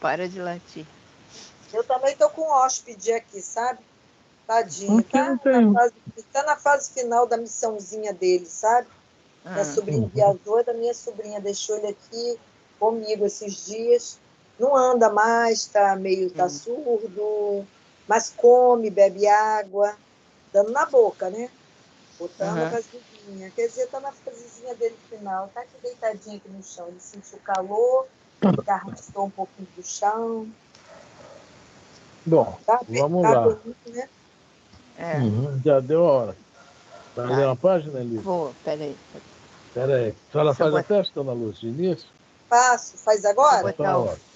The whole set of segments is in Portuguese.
Para de latir. Eu também estou com um hóspede aqui, sabe? Tadinho, Porque não tem. tá na fase final da missãozinha dele, sabe? Minha sobrinha viajou, da minha sobrinha deixou ele aqui comigo esses dias. Não anda mais, tá surdo, mas come, bebe água, dando na boca, né? Botando a vasilhinha. Quer dizer, tá na fasezinha dele final. Tá aqui deitadinho aqui no chão. Ele sentiu calor, arrastou um pouquinho do chão. Bom, vamos lá. Bem, né? Já deu a hora. Vai ler uma página, Elisa? Vou, peraí. Peraí. A senhora faz a teste, dona Luz, de início? Faço. Faz agora?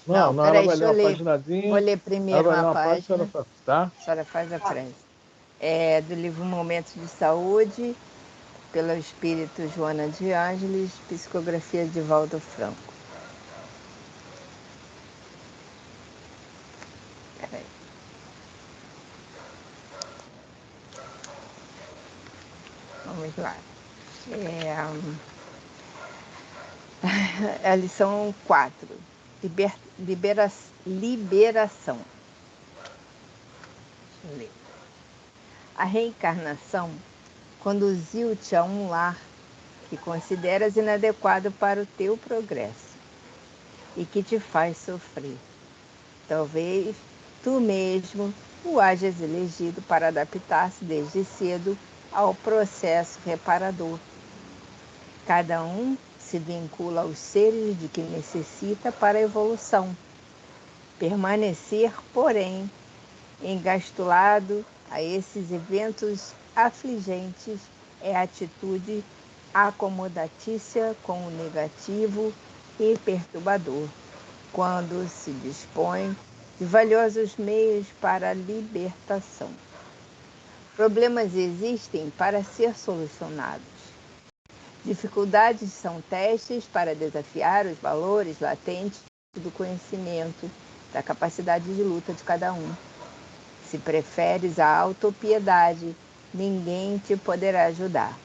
Não, ela vai ler uma ler. paginazinha. Vou ler primeiro uma página. Tá? A senhora faz a frente. É do livro Momentos de Saúde, pelo espírito Joana de Ângeles, psicografia de Valdo Franco. Peraí. Vamos lá. A lição 4. Liberação. Deixa eu ler. A reencarnação conduziu-te a um lar que consideras inadequado para o teu progresso e que te faz sofrer. Talvez tu mesmo o hajas elegido para adaptar-se desde cedo ao processo reparador. Cada um se vincula aos seres de que necessita para a evolução. Permanecer, porém, engastulado a esses eventos afligentes é atitude acomodatícia com o negativo e perturbador, quando se dispõe de valiosos meios para a libertação. Problemas existem para ser solucionados. Dificuldades são testes para desafiar os valores latentes do conhecimento, da capacidade de luta de cada um. Se preferes a autopiedade, ninguém te poderá ajudar.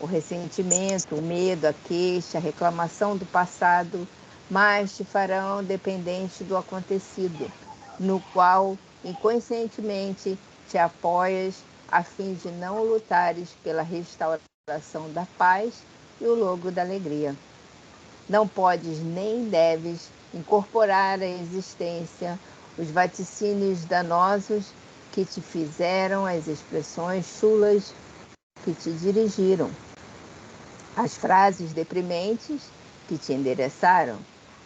O ressentimento, o medo, a queixa, a reclamação do passado, mais te farão dependente do acontecido, no qual inconscientemente te apoias a fim de não lutares pela restauração da paz e o logro da alegria. Não podes nem deves incorporar à existência os vaticínios danosos que te fizeram, as expressões chulas que te dirigiram, as frases deprimentes que te endereçaram,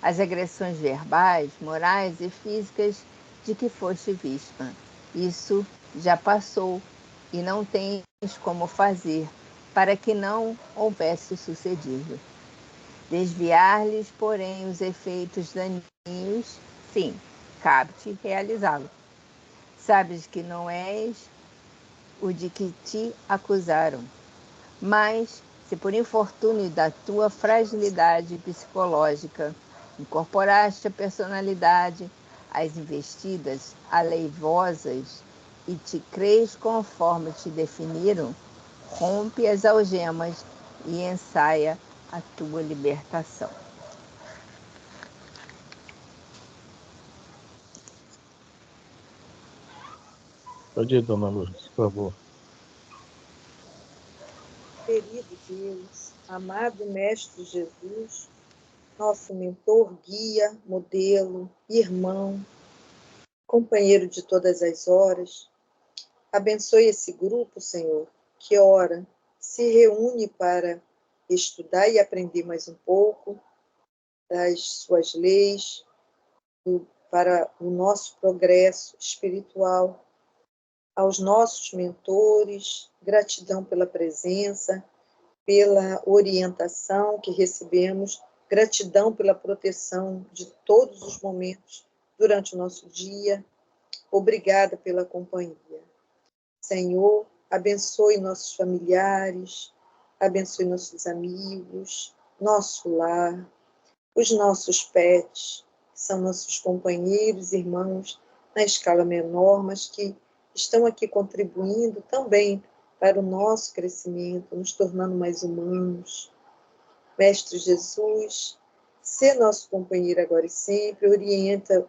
as agressões verbais, morais e físicas de que foste vítima. Isso já passou e não tens como fazer para que não houvesse sucedido. Desviar-lhes, porém, os efeitos daninhos, sim, cabe-te realizá-lo. Sabes que não és o de que te acusaram, mas se por infortúnio da tua fragilidade psicológica incorporaste a personalidade às investidas aleivosas e te crês conforme te definiram, rompe as algemas e ensaia a tua libertação. Pode ir, dona Luz, por favor. Querido Deus, amado Mestre Jesus, nosso mentor, guia, modelo, irmão, companheiro de todas as horas, abençoe esse grupo, Senhor, que ora, se reúne para estudar e aprender mais um pouco das suas leis, para o nosso progresso espiritual, aos nossos mentores, gratidão pela presença, pela orientação que recebemos, gratidão pela proteção de todos os momentos durante o nosso dia. Obrigada pela companhia. Senhor, abençoe nossos familiares, abençoe nossos amigos, nosso lar, os nossos pets, que são nossos companheiros, irmãos, na escala menor, mas que estão aqui contribuindo também para o nosso crescimento, nos tornando mais humanos. Mestre Jesus, Sê nosso companheiro agora e sempre, orienta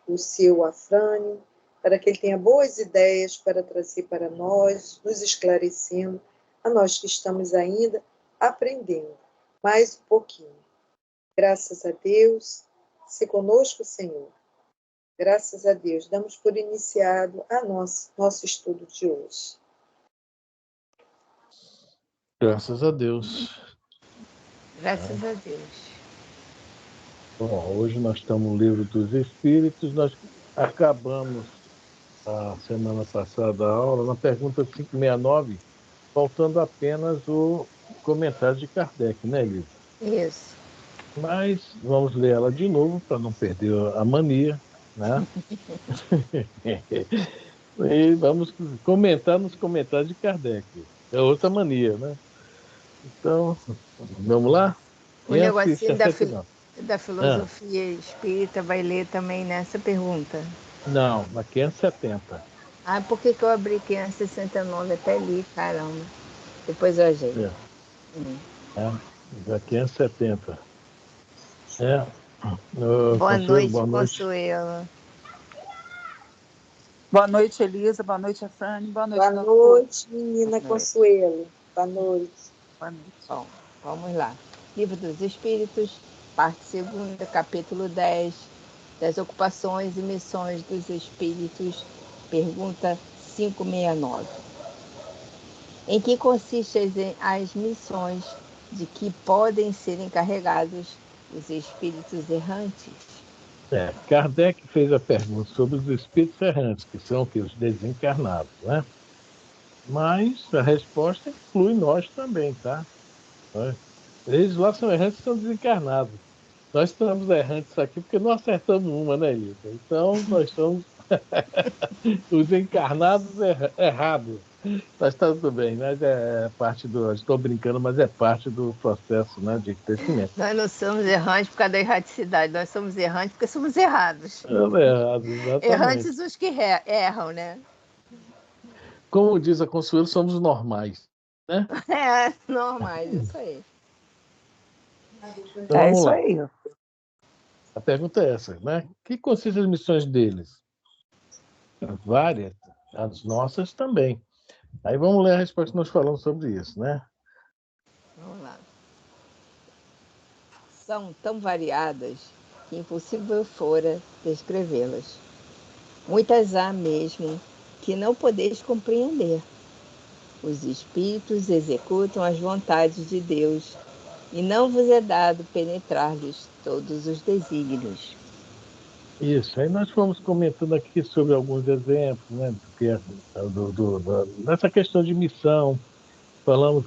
o seu Afrânio, para que ele tenha boas ideias para trazer para nós, nos esclarecendo, a nós que estamos ainda aprendendo, mais um pouquinho. Graças a Deus, se conosco, Senhor. Graças a Deus, damos por iniciado nosso estudo de hoje. Graças a Deus. Graças a Deus. Bom, hoje nós estamos no Livro dos Espíritos. Nós acabamos a semana passada a aula na pergunta 569, faltando apenas o comentário de Kardec, né, Elisa? Isso. Mas vamos ler ela de novo para não perder a mania, né? E vamos comentar nos comentários de Kardec. É outra mania, né? Então, vamos lá? O negocinho da Ah, filosofia espírita vai ler também nessa pergunta. não, na 570. Ah, por que eu abri 569 até ali? Caramba. Depois eu ajeito. Da 570. Boa Consuelo, noite, boa noite. Consuelo. Boa noite, Elisa. Boa noite, Afrânio. Boa noite, Boa noite, menina Consuelo. Boa noite. Boa noite. Bom, vamos lá. Livro dos Espíritos, parte 2ª, capítulo 10, das ocupações e missões dos espíritos, pergunta 569. Em que consistem as missões de que podem ser encarregados os espíritos errantes? Kardec fez a pergunta sobre os espíritos errantes, que são os desencarnados, né? Mas a resposta inclui nós também, tá? Eles lá são errantes e são desencarnados. Nós estamos errantes aqui porque não acertamos uma, né, Elisa? Então, nós somos os encarnados errados. Mas está tudo bem, mas é parte do. Estou brincando, mas é parte do processo, né, de crescimento. Nós não somos errantes por causa da erraticidade, nós somos errantes porque somos errados. Errado, exatamente. Errantes os que erram, né? Como diz a Consuelo, somos normais, né? Normais, isso aí. Então, vamos isso lá. aí. A pergunta é essa, né? Que consistem as missões deles? Várias, as nossas também. Aí vamos ler a resposta que nós falamos sobre isso, né? Vamos lá. São tão variadas que impossível fora descrevê-las. Muitas há mesmo que não podeis compreender. Os espíritos executam as vontades de Deus e não vos é dado penetrar-lhes todos os desígnios. Isso, aí nós fomos comentando aqui sobre alguns exemplos, né? Dessa questão de missão, falando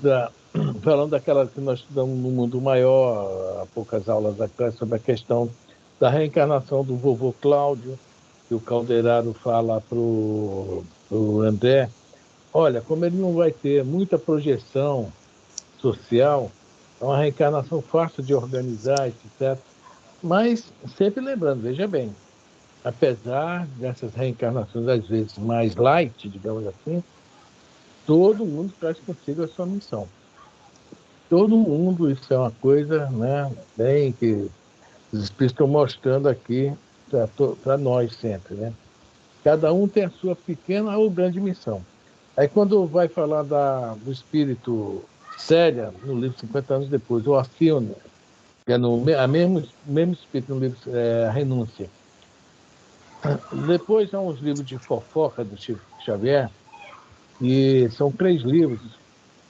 daquela que nós estudamos no Mundo Maior, há poucas aulas atrás, sobre a questão da reencarnação do vovô Cláudio, que o Calderaro fala para o André, olha, como ele não vai ter muita projeção social, é uma reencarnação fácil de organizar, etc. Mas sempre lembrando, veja bem, apesar dessas reencarnações às vezes mais light, digamos assim, todo mundo traz consigo a sua missão. Todo mundo, isso é uma coisa, né, bem que os espíritos estão mostrando aqui para nós sempre, né? Cada um tem a sua pequena ou grande missão. Aí quando vai falar do espírito Célia, no livro 50 anos depois, ou Alcione, que é mesmo espírito no livro A Renúncia. Depois há uns livros de fofoca do Chico Xavier, e são 3 livros,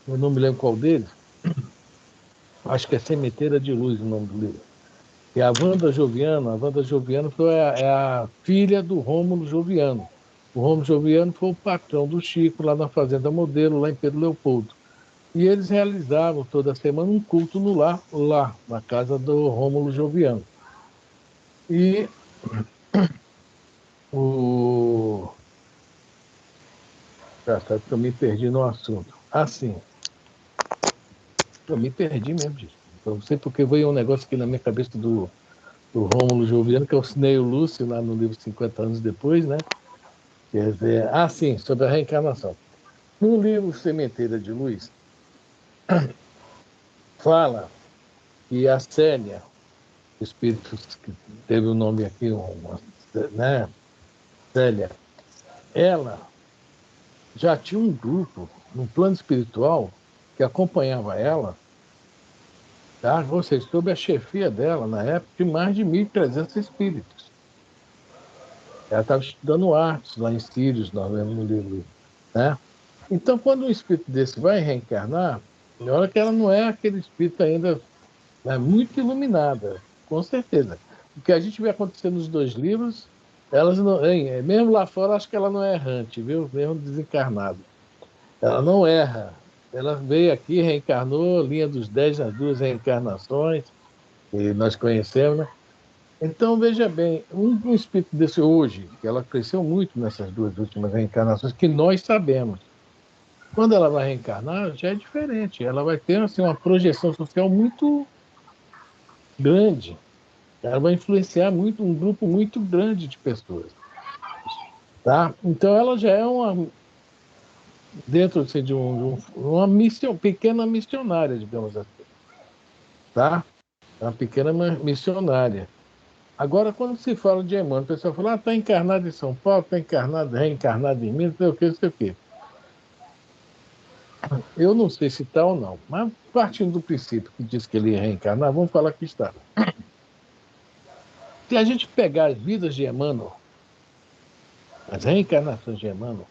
eu não me lembro qual deles, acho que é Sementeira de Luz o nome do livro. E a Wanda Joviano é a filha do Rômulo Joviano. O Rômulo Joviano foi o patrão do Chico lá na Fazenda Modelo, lá em Pedro Leopoldo. E eles realizavam toda semana um culto no lar, lá, na casa do Rômulo Joviano. E o... Tá, que eu me perdi no assunto. Assim, eu me perdi mesmo disso. Eu não sei porque veio um negócio aqui na minha cabeça do Rômulo Joviano, que eu assinei o Lúcio lá no livro 50 anos depois, né? Quer dizer, sim, sobre a reencarnação. No livro Sementeira de Luz, fala que a Célia, espírito que teve o nome aqui, né, Célia, ela já tinha um grupo no plano espiritual que acompanhava ela, tá? Ou seja, sob a chefia dela, na época, de mais de 1.300 espíritos. Ela estava estudando artes lá em Sírios, nós vemos no livro, né? Então, quando um espírito desse vai reencarnar, olha que ela não é aquele espírito ainda, né, muito iluminada, com certeza. O que a gente vê acontecer nos dois livros, elas não, hein, mesmo lá fora, acho que ela não é errante, viu? Mesmo desencarnada. Ela não erra. Ela veio aqui, reencarnou, linha dos 10 nas duas reencarnações, que nós conhecemos, né? Então, veja bem, um espírito desse hoje, que ela cresceu muito nessas duas últimas reencarnações, que nós sabemos. Quando ela vai reencarnar, já é diferente. Ela vai ter assim, uma projeção social muito grande. Ela vai influenciar muito um grupo muito grande de pessoas. Tá? Então, ela já é dentro assim, de uma missão, pequena missionária, digamos assim. Tá? Uma pequena missionária. Agora, quando se fala de Emmanuel, o pessoal fala, está encarnado em São Paulo, está encarnado, reencarnado em Minas, não sei o que, não sei o quê. Eu não sei se está ou não, mas partindo do princípio que diz que ele ia reencarnar, vamos falar que está. Se a gente pegar as vidas de Emmanuel, as reencarnações de Emmanuel,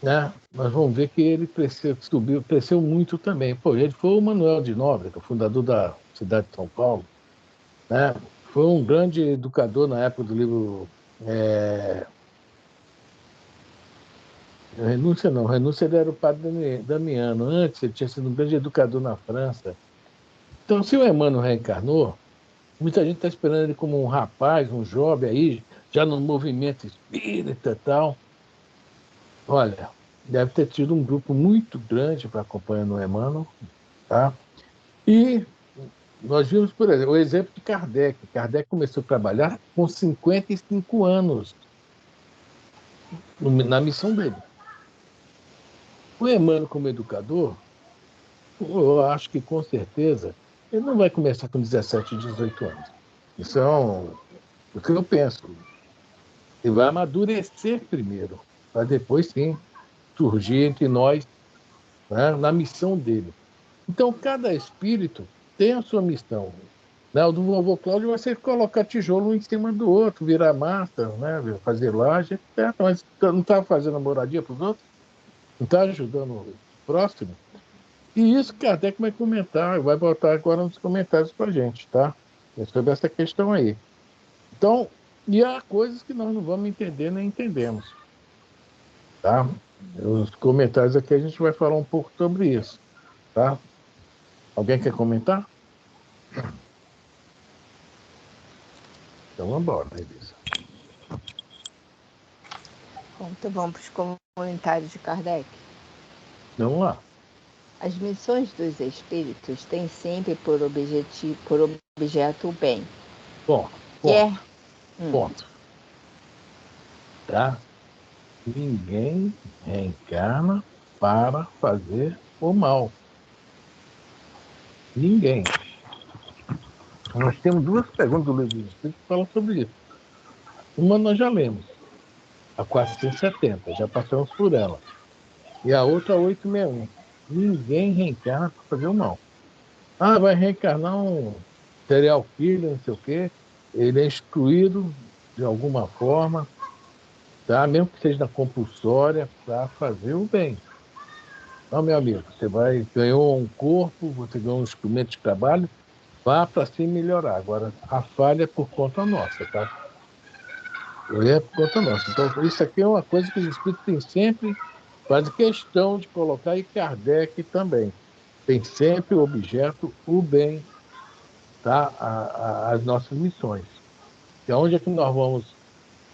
né, nós vamos ver que ele cresceu muito também. Pô, ele foi o Manuel de Nóbrega, fundador da cidade de São Paulo, né? Foi um grande educador na época do livro Renúncia não, Renúncia ele era o padre Damiano. Antes ele tinha sido um grande educador na França. Então, se o Emmanuel reencarnou, muita gente está esperando ele como um rapaz, um jovem aí, já no movimento espírita e tal. Olha, deve ter tido um grupo muito grande para acompanhar o Emmanuel, tá? E nós vimos, por exemplo, o exemplo de Kardec. Kardec começou a trabalhar com 55 anos na missão dele. O Emmanuel, como educador, eu acho que com certeza ele não vai começar com 17, 18 anos. Isso é o que eu penso. Ele vai amadurecer primeiro, para depois sim surgir entre nós, né, na missão dele. Então, cada espírito tem a sua missão. Né? O do vovô Cláudio vai ser colocar tijolo um em cima do outro, virar massa, né? Fazer laje, etc. Mas não está fazendo a moradia para os outros? Não está ajudando o próximo? E isso Kardec vai comentar, vai botar agora nos comentários para a gente, tá? É sobre essa questão aí. Então, e há coisas que nós não vamos entender nem entendemos, tá? Nos comentários aqui a gente vai falar um pouco sobre isso, tá? Alguém quer comentar? Então vamos embora, Elisa. Bom, então vamos para os comentários de Kardec. Vamos lá. As missões dos espíritos têm sempre por objeto o bem. Ponto. Tá? Ninguém reencarna para fazer o mal. Ninguém. Nós temos duas perguntas do livro dos Espíritos que falam sobre isso. Uma nós já lemos, a 470, já passamos por ela. E a outra, a 861. Ninguém reencarna para fazer o mal. Ah, vai reencarnar um serial killer, não sei o quê. Ele é instruído de alguma forma, tá? Mesmo que seja na compulsória, para fazer o bem. Não, meu amigo, você ganhou um corpo, você ganhou um instrumento de trabalho, vá para se melhorar. Agora, a falha é por conta nossa, tá? É por conta nossa. Então, isso aqui é uma coisa que os espíritos têm sempre, faz questão de colocar, e Kardec também. Tem sempre o objeto, o bem, tá? As nossas missões. E onde é que nós vamos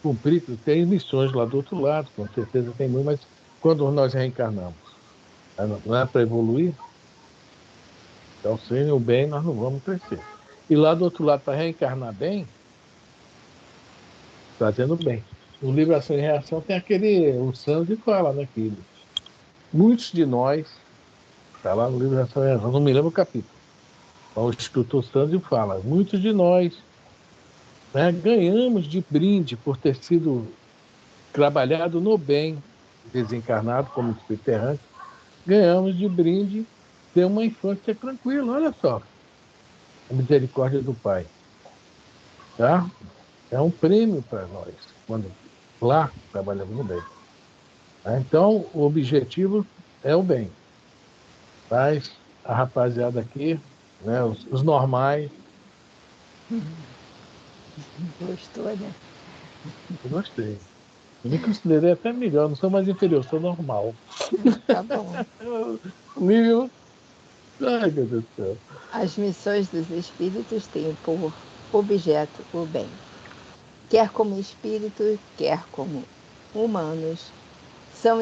cumprir? Tem missões lá do outro lado, com certeza tem muito, mas quando nós reencarnamos, não é para evoluir? Então, sem o bem, nós não vamos crescer. E lá do outro lado, para reencarnar bem, fazendo bem. No livro Ação e Reação tem o Sandro que fala, né, que muitos de nós, está lá no livro Ação e Reação, não me lembro o capítulo, O escritor Sandro fala, muitos de nós, né, ganhamos de brinde por ter sido trabalhado no bem, desencarnado como espírito errante, ganhamos de brinde ter uma infância tranquila. Olha só, a misericórdia do Pai. Tá? É um prêmio para nós, quando lá trabalhamos no bem. Tá? Então, o objetivo é o bem. Mas a rapaziada aqui, né, os normais, Gostou, né? eu gostei. Eu me considerei até melhor, não sou mais inferior, sou normal. Tá bom. Nível. Ai, meu Deus do céu. As missões dos espíritos têm por objeto o bem. Quer como espíritos, quer como humanos, são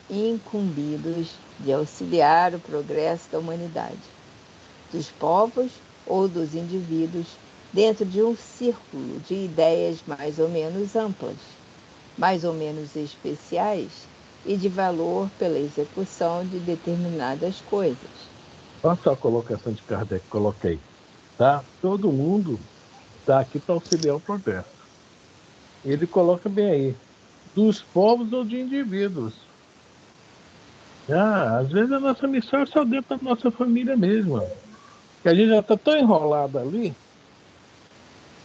incumbidos de auxiliar o progresso da humanidade, dos povos ou dos indivíduos, dentro de um círculo de ideias mais ou menos amplas, mais ou menos especiais e de valor pela execução de determinadas coisas. Olha só a colocação de Kardec, coloquei. Tá? Todo mundo está aqui para auxiliar o progresso. Ele coloca bem aí, dos povos ou de indivíduos. Às vezes a nossa missão é só dentro da nossa família mesmo. Que a gente já está tão enrolado ali,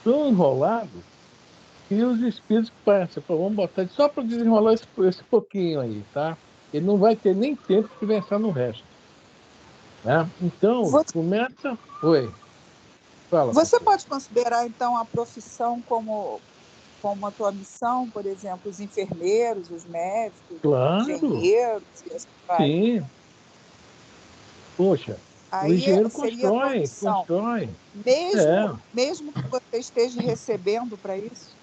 tão enrolado, que os espíritos parecem, pô, vamos botar só para desenrolar esse pouquinho aí, tá? Ele não vai ter nem tempo de pensar no resto. Né? Então, começa. Oi. Fala. Você pode considerar, então, a profissão como a tua missão, por exemplo, os enfermeiros, os médicos, Claro. os engenheiros e assim vai. Sim. Poxa, o Aí engenheiro seria a tua missão. constrói. Mesmo que você esteja recebendo para isso?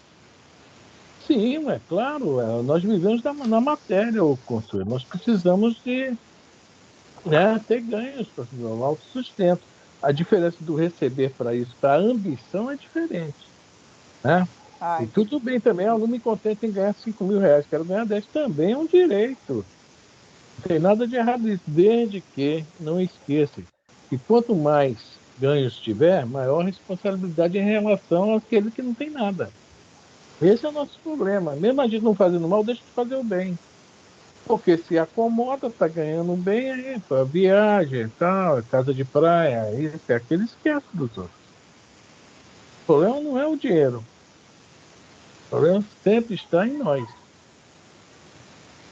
Sim, é claro. Nós vivemos na matéria, o Consuelo. Nós precisamos de, né, ter ganhos para o autossustento. A diferença do receber para isso, para a ambição, é diferente. Né? E tudo bem também, eu não me contento em ganhar 5 mil reais, quero ganhar 10, também é um direito. Não tem nada de errado nisso, desde que não esqueça que quanto mais ganhos tiver, maior responsabilidade em relação àquele que não tem nada. Esse é o nosso problema. Mesmo a gente não fazendo mal, deixa de fazer o bem. Porque se acomoda, está ganhando bem, aí, para viagem, tal, casa de praia, isso e aquilo, esquece dos outros. O problema não é o dinheiro. O problema sempre está em nós.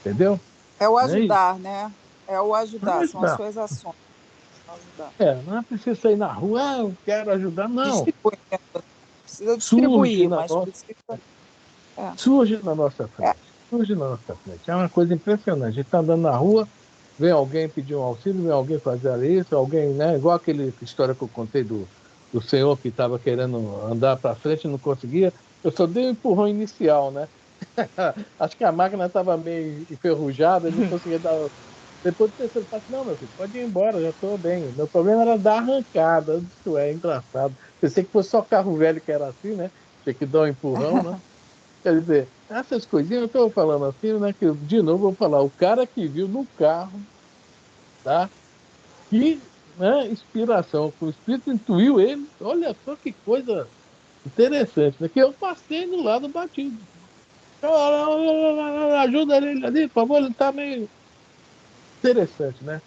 Entendeu? É o ajudar, né? É o ajudar, são as Ajudar. suas ações. Não é preciso sair na rua, eu quero ajudar, não. Precisa distribuir, mas precisa... Surge na nossa frente. Surge na nossa frente. É uma coisa impressionante. A gente está andando na rua, vem alguém pedir um auxílio, vem alguém fazer isso, alguém, né? Igual aquela história que eu contei do senhor que estava querendo andar para frente e não conseguia. Eu só dei um empurrão inicial, né? Acho que a máquina estava meio enferrujada, ele não conseguia dar. Depois do terceiro passo, não, meu filho, pode ir embora, já estou bem. Meu problema era dar arrancada. Isso é engraçado. Pensei que fosse só carro velho que era assim, né? Tinha que dar um empurrão, né? Quer dizer, essas coisinhas eu estou falando assim, né? Que, de novo, eu vou falar, o cara que viu no carro, tá? Que, né, inspiração, o espírito intuiu ele, olha só que coisa interessante, né? Que eu passei do lado batido. Ajuda ele ali, por favor, ele está meio interessante, né?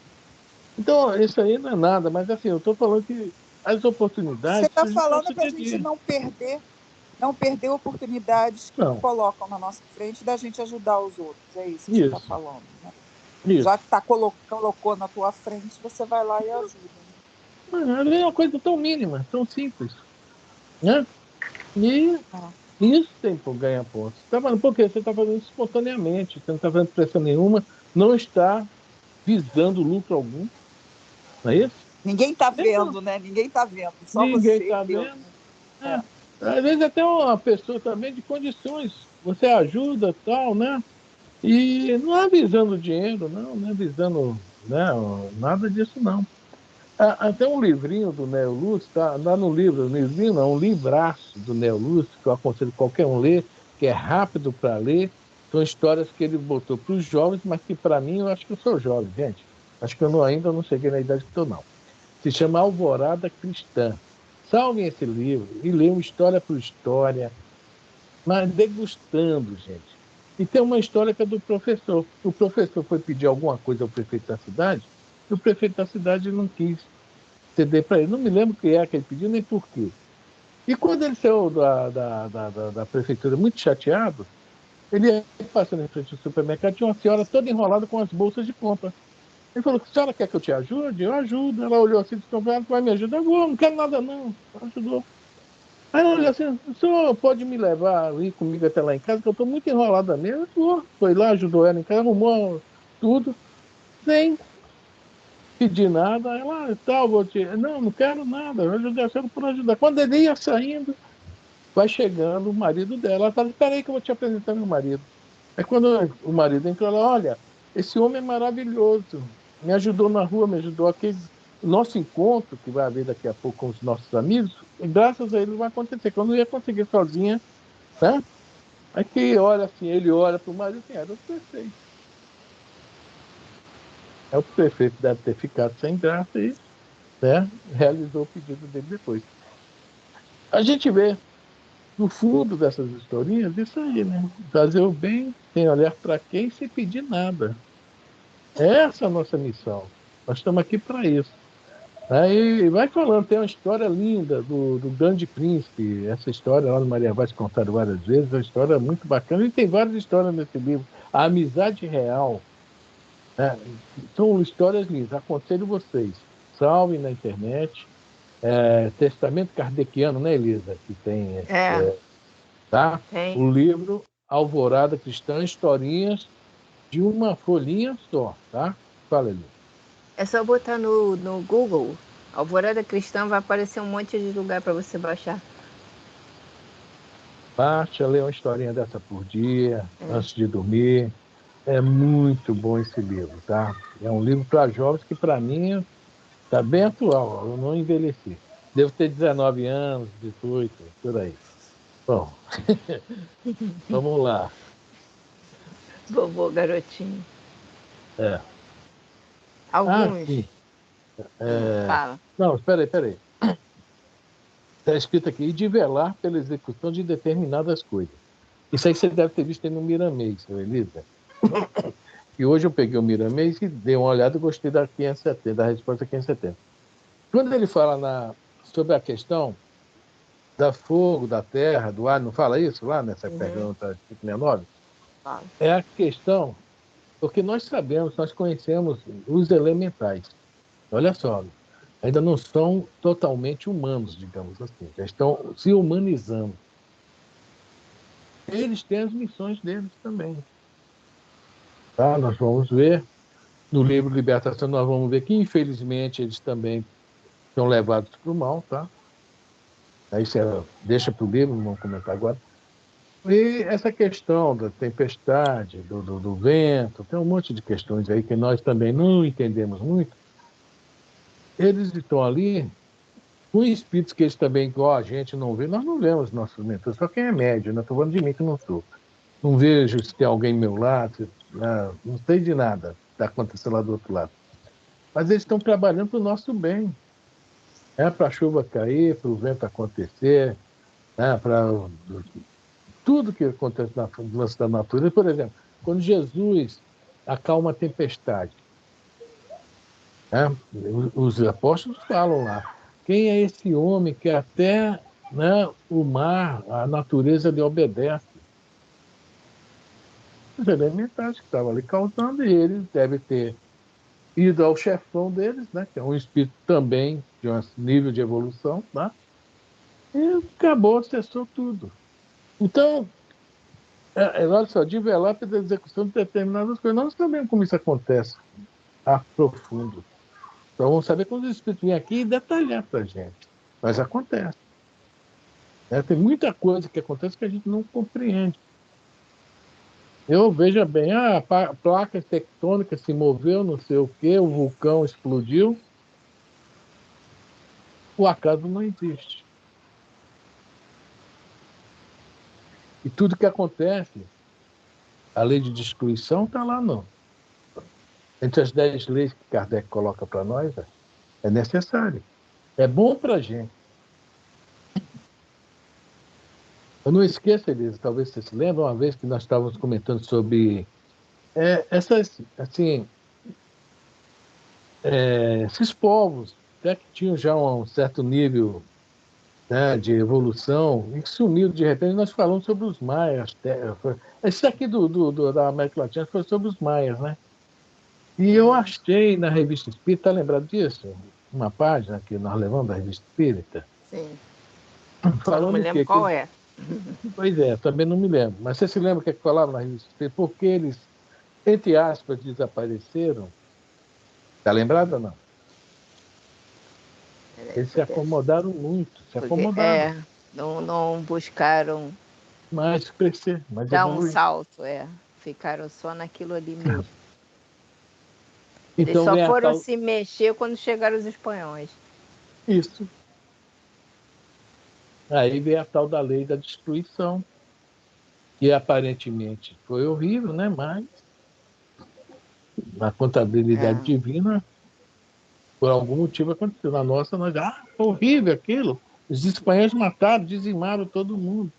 Então, isso aí não é nada, mas assim, eu estou falando que as oportunidades... Você está falando para a gente não perder oportunidades que colocam na nossa frente da gente ajudar os outros. É isso que você está falando. Né? Já que colocou na tua frente, você vai lá e ajuda. Né? É uma coisa tão mínima, tão simples. Né? E isso tem por ganhar pontos. Tá falando, por quê? Você está fazendo isso espontaneamente, você não está fazendo pressão nenhuma, não está visando lucro algum. Não é isso? Ninguém está vendo, né? Ninguém está vendo. Só ninguém você. Está vendo. Às vezes até uma pessoa também de condições. Você ajuda, tal, né? E não é visando dinheiro, não é visando, né, nada disso, não. Até um livrinho do Neo Lúcio, tá? Não é no livrinho não, um livraço do Neo Lúcio, que eu aconselho qualquer um ler, que é rápido para ler. São histórias que ele botou para os jovens, mas que para mim, eu acho que eu sou jovem, gente. Acho que eu ainda não cheguei na idade que estou, não. Se chama Alvorada Cristã. Salvem esse livro e leiam história por história, mas degustando, gente. E tem uma história que é do professor. O professor foi pedir alguma coisa ao prefeito da cidade, e o prefeito da cidade não quis ceder para ele. Não me lembro o que é que ele pediu, nem por quê. E quando ele saiu da prefeitura muito chateado, ele ia passando em frente ao supermercado, tinha uma senhora toda enrolada com as bolsas de compra. Ele falou: a senhora quer que eu te ajude? Eu ajudo. Ela olhou assim, disse: vai me ajudar? Eu vou, não quero nada não. Ajudou. Aí ela olhou assim: o senhor pode me levar, ir comigo até lá em casa, que eu estou muito enrolada mesmo. Foi lá, ajudou ela em casa, arrumou tudo, sem pedir nada. Ela, tal, vou te... Não quero nada, eu ajudei a senhora por ajudar. Quando ele ia saindo, vai chegando o marido dela. Ela fala: espera aí que eu vou te apresentar meu marido. Aí quando o marido entrou, ela: olha, esse homem é maravilhoso, me ajudou na rua, me ajudou aqui. O nosso encontro, que vai haver daqui a pouco com os nossos amigos, graças a ele vai acontecer, que eu não ia conseguir sozinha, né? Aí que olha assim, ele olha para o marido, assim, era o prefeito. É o prefeito deve ter ficado sem graça e, né, realizou o pedido dele depois. A gente vê no fundo dessas historinhas isso aí, né? Fazer o bem sem olhar para quem, sem pedir nada. Essa é a nossa missão. Nós estamos aqui para isso. Aí vai falando, tem uma história linda do Grande Príncipe. Essa história lá no Maria Vaz contaram várias vezes, é uma história muito bacana. E tem várias histórias nesse livro. A Amizade Real. Né? São histórias lindas. Aconselho vocês. Salvem na internet. Testamento Kardeciano, né, Elisa? Que tem. Tá? Tem. O livro Alvorada Cristã, historinhas de uma folhinha só, tá? Fala, Elisa. É só botar no Google, Alvorada Cristã, vai aparecer um monte de lugar para você baixar. Baixa, lê uma historinha dessa por dia, antes de dormir. É muito bom esse livro, tá? É um livro para jovens que, para mim, está bem atual. Eu não envelheci. Devo ter 19 anos, 18, por aí. Bom, vamos lá. Vovô Garotinho. Alguns. Sim. Fala. Não, espera aí. Está escrito aqui: e de velar pela execução de determinadas coisas. Isso aí você deve ter visto aí no Miramês, Elisa. E hoje eu peguei o Miramês e dei uma olhada e gostei da 570, da resposta 570. Quando ele fala sobre a questão da fogo, da terra, do ar, não fala isso lá nessa pergunta 569? É a questão, porque nós sabemos, nós conhecemos os elementais. Olha só, ainda não são totalmente humanos, digamos assim, já estão se humanizando. Eles têm as missões deles também. Tá? Nós vamos ver, no livro Libertação, nós vamos ver que, infelizmente, eles também são levados para o mal, tá? Aí você deixa para o livro, não vamos comentar agora. E essa questão da tempestade, do vento, tem um monte de questões aí que nós também não entendemos muito. Eles estão ali com espíritos que eles também, igual a gente, não vê. Nós não vemos nossos mentores, só quem é médio, né? Estou falando de mim que não sou. Não vejo se tem alguém ao meu lado, não sei de nada que está acontecendo lá do outro lado. Mas eles estão trabalhando para o nosso bem. Para a chuva cair, para o vento acontecer, para tudo que acontece na lance da natureza. Por exemplo, quando Jesus acalma a tempestade, os apóstolos falam lá: quem é esse homem que até o mar, a natureza lhe obedece? Os elementais que estavam ali causando, e ele deve ter ido ao chefão deles, que é um espírito também de um nível de evolução, e acabou, cessou tudo. Então, olha só, de velar pela execução de determinadas coisas. Nós sabemos como isso acontece a profundo. Então, vamos saber quando os espíritos vêm aqui e detalhar para a gente. Mas acontece. Tem muita coisa que acontece que a gente não compreende. Eu veja bem, a placa tectônica se moveu, não sei o quê, o vulcão explodiu. O acaso não existe. E tudo que acontece, a lei de destruição está lá, não. Entre as 10 leis que Kardec coloca para nós, É necessário. É bom para a gente. Eu não esqueço, Elisa, talvez você se lembre, uma vez que nós estávamos comentando sobre essas, assim, esses povos, até que tinham já um certo nível, né, de evolução, e que sumiu de repente. Nós falamos sobre os maias. Esse aqui da América Latina foi sobre os maias, né? E eu achei na Revista Espírita, tá lembrado disso? Uma página que nós levamos da Revista Espírita. Sim. Falando não me lembro qual é. Pois é, também não me lembro. Mas você se lembra o que é que falava na Revista Espírita? Porque eles, entre aspas, desapareceram. Está lembrado ou não? Eles se acomodaram muito, se acomodaram. Não buscaram mais crescer, mais dar evoluir. um salto, ficaram só naquilo ali mesmo. Então, eles só foram se mexer quando chegaram os espanhóis. Isso. Aí veio a tal da lei da destruição, que aparentemente foi horrível, né? Mas na contabilidade divina, por algum motivo aconteceu. Na nossa, nós, horrível aquilo. Os espanhóis mataram, dizimaram todo mundo.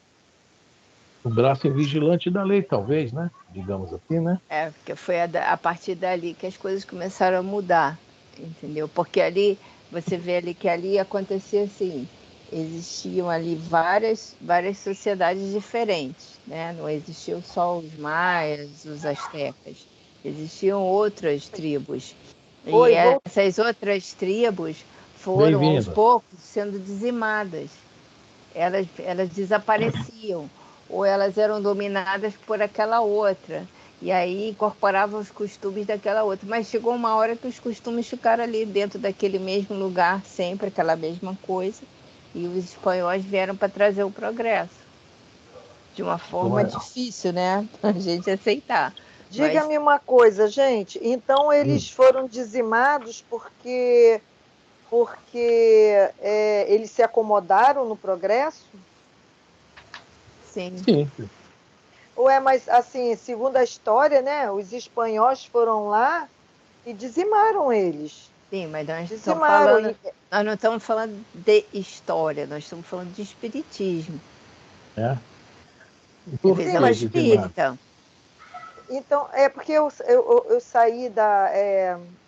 O braço vigilante da lei, talvez, né? Digamos assim, né? Porque foi a partir dali que as coisas começaram a mudar, entendeu? Porque ali, você vê ali que ali acontecia assim, existiam ali várias sociedades diferentes, né? Não existiam só os maias, os astecas, existiam outras tribos. Essas outras tribos foram, aos poucos, sendo dizimadas. Elas desapareciam, ou elas eram dominadas por aquela outra, e aí incorporavam os costumes daquela outra. Mas chegou uma hora que os costumes ficaram ali dentro daquele mesmo lugar, sempre aquela mesma coisa, e os espanhóis vieram para trazer o progresso. De uma forma difícil, né? A gente aceitar. Diga-me uma coisa, gente. Então, eles foram dizimados porque eles se acomodaram no progresso? Sim. Mas assim, segundo a história, né, os espanhóis foram lá e dizimaram eles. Sim, mas nós não estamos falando de história, nós estamos falando de espiritismo. Por que visão espírita. Então, porque eu saí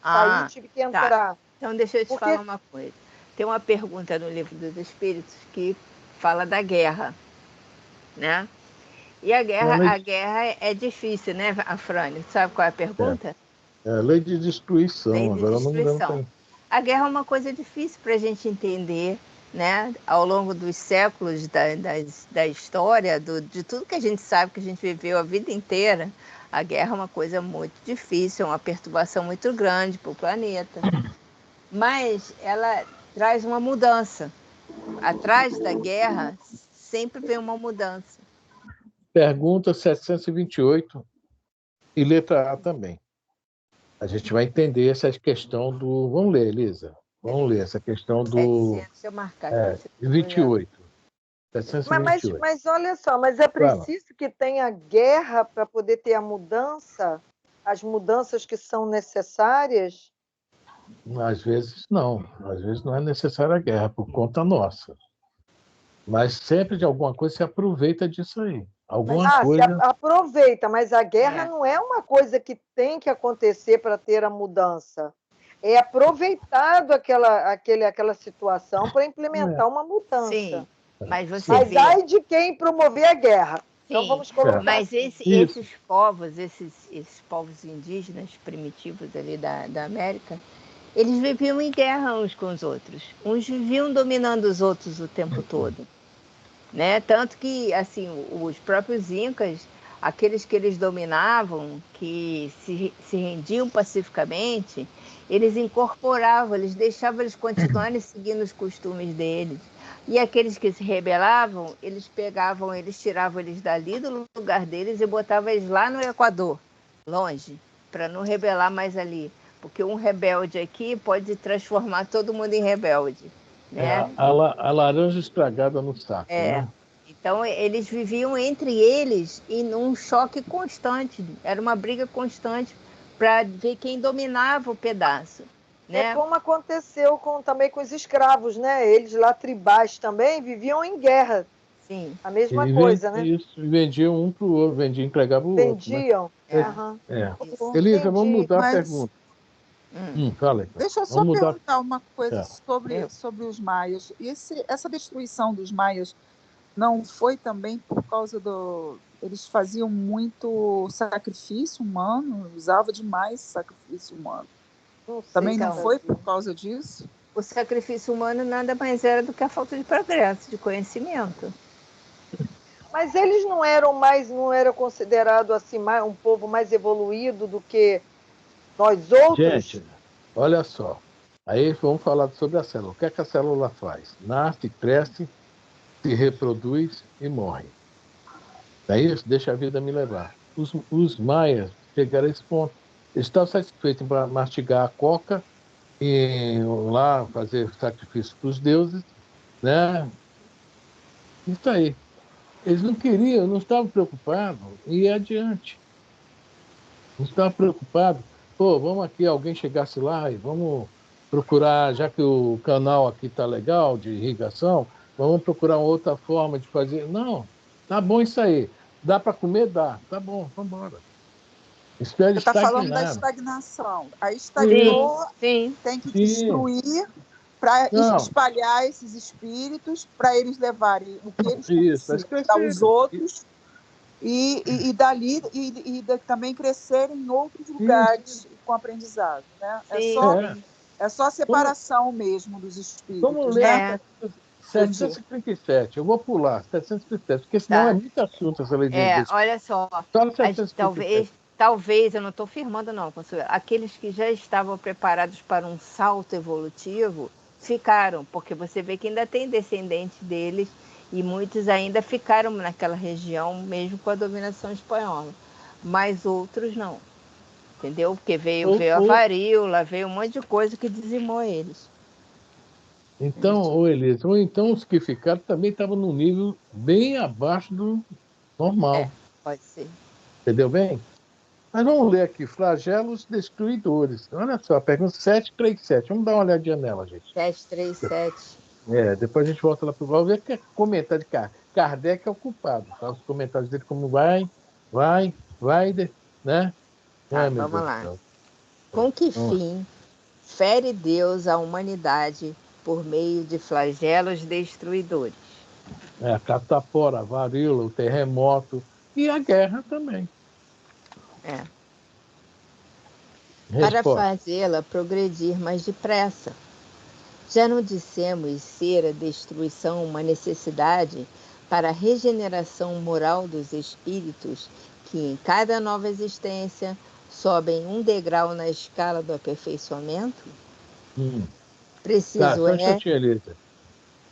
saí e tive que entrar. Tá. Então, deixa eu te falar uma coisa. Tem uma pergunta no Livro dos Espíritos que fala da guerra, né? E a guerra é difícil, né, Afrânio? Sabe qual é a pergunta? Lei de destruição. Lei de destruição. A guerra é uma coisa difícil para a gente entender, né? Ao longo dos séculos da história, de tudo que a gente sabe, que a gente viveu a vida inteira, a guerra é uma coisa muito difícil, é uma perturbação muito grande para o planeta. Mas ela traz uma mudança. Atrás da guerra sempre vem uma mudança. Pergunta 728 e letra A também. A gente vai entender essa questão do... Vamos ler, Elisa. Vamos ler essa questão do... Deixa eu marcar aqui. 28. 728. Mas olha só, mas é preciso que tenha guerra para poder ter a mudança? As mudanças que são necessárias? Às vezes não. Às vezes não é necessária a guerra por conta nossa. Mas sempre de alguma coisa se aproveita disso aí. Se aproveita, mas a guerra não é uma coisa que tem que acontecer para ter a mudança. É aproveitado aquela situação para implementar uma mudança. Sim, mas ai de quem promover a guerra. Sim, então vamos colocar. Mas esses povos indígenas primitivos ali da América, eles viviam em guerra uns com os outros. Uns viviam dominando os outros o tempo todo. Né? Tanto que, assim, os próprios incas, aqueles que eles dominavam, que se rendiam pacificamente, eles incorporavam, eles deixavam eles continuarem seguindo os costumes deles. E aqueles que se rebelavam, eles tiravam eles dali do lugar deles e botavam eles lá no Equador, longe, para não rebelar mais ali. Porque um rebelde aqui pode transformar todo mundo em rebelde. Né? A laranja estragada no saco. Né? Então, eles viviam entre eles e num choque constante. Era uma briga constante para ver quem dominava o pedaço. né? É como aconteceu também com os escravos, né? Eles lá, tribais também, viviam em guerra. Sim. A mesma coisa, né? Isso, vendiam um para o outro, entregavam o outro. Vendiam. Elisa, vamos mudar a pergunta. Fala, deixa eu só perguntar uma coisa sobre os maias. Essa destruição dos maias não foi também por causa do... Eles faziam muito sacrifício humano, usavam demais sacrifício humano. Também não foi por causa disso? O sacrifício humano nada mais era do que a falta de progresso, de conhecimento. Mas eles não eram considerados assim, um povo mais evoluído do que nós outros? Gente, olha só. Aí vamos falar sobre a célula. O que é que a célula faz? Nasce, cresce, se reproduz e morre. É isso? Deixa a vida me levar. Os maias chegaram a esse ponto. Eles estavam satisfeitos em mastigar a coca e lá fazer sacrifício para os deuses, né? Isso aí. Eles não queriam, não estavam preocupados em ir adiante. Não estavam preocupados. Pô, vamos aqui, alguém chegasse lá e vamos procurar, já que o canal aqui está legal, de irrigação, vamos procurar uma outra forma de fazer. Não, tá bom isso aí. Dá para comer? Dá. Tá bom, vamos embora. Você está falando da estagnação. A estagnou, tem que destruir para espalhar esses espíritos, para eles levarem o que eles precisam para os outros e dali também crescerem em outros lugares com aprendizado. Né? É só a separação mesmo dos espíritos. Vamos ler 737. Eu vou pular 737, porque senão é muito assunto essa lei de... Olha só, talvez, eu não estou afirmando não, Consuelo, aqueles que já estavam preparados para um salto evolutivo ficaram, porque você vê que ainda tem descendentes deles e muitos ainda ficaram naquela região, mesmo com a dominação espanhola, mas outros não, entendeu? Porque veio a varíola, veio um monte de coisa que dizimou eles. Então, Elisa, ou então os que ficaram também estavam num nível bem abaixo do normal. Pode ser. Entendeu bem? Mas vamos ler aqui, flagelos destruidores. Olha só, pergunta 737. Vamos dar uma olhadinha nela, gente. 737. Depois a gente volta lá para o Val, ver que é comentário de Kardec é o culpado. Tá? Os comentários dele como vai, né? Vamos lá. Com que fim fere Deus a humanidade por meio de flagelos destruidores? A catapora, a varíola, o terremoto e a guerra também. Para fazê-la progredir mais depressa. Já não dissemos ser a destruição uma necessidade para a regeneração moral dos espíritos que em cada nova existência sobem um degrau na escala do aperfeiçoamento? Preciso Elisa.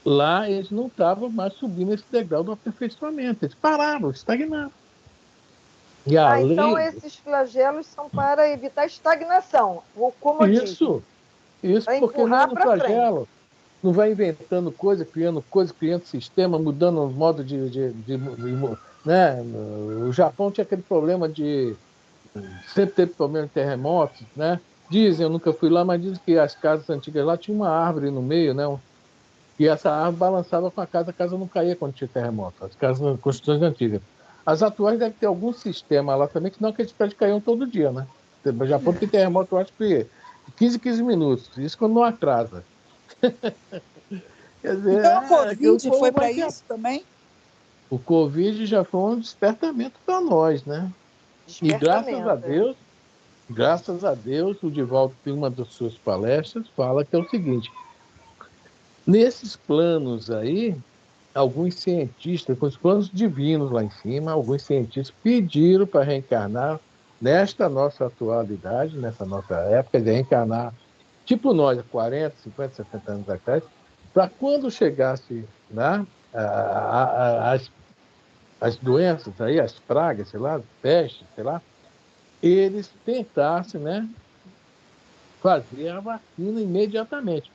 Lá eles não estavam mais subindo esse degrau do aperfeiçoamento. Eles pararam, estagnaram. Então esses flagelos são para evitar a estagnação, o comodismo. Isso, porque não no flagelo. Não vai inventando coisa, criando sistema, mudando o modo de né? O Japão tinha aquele problema de... Sempre teve problema de terremotos, né? Dizem, eu nunca fui lá, mas dizem que as casas antigas lá tinha uma árvore no meio, né? E essa árvore balançava com a casa não caía quando tinha terremoto. As casas, construções antigas. As atuais devem ter algum sistema lá também, que senão aqueles prédios caíam todo dia, né? O Japão tem terremoto, eu acho que 15 minutos. Isso quando não atrasa. Quer dizer, então a Covid foi para isso também? O Covid já foi um despertamento para nós, né? E graças a Deus, o Divaldo, em uma das suas palestras, fala que é o seguinte: nesses planos aí, alguns cientistas, com os planos divinos lá em cima, alguns cientistas pediram para reencarnar nesta nossa atualidade, nessa nossa época, de reencarnar, tipo nós, 40, 50, 70 anos atrás, para quando chegasse, né, as doenças aí, as pragas, sei lá, peste, sei lá, eles tentassem, né, fazer a vacina imediatamente.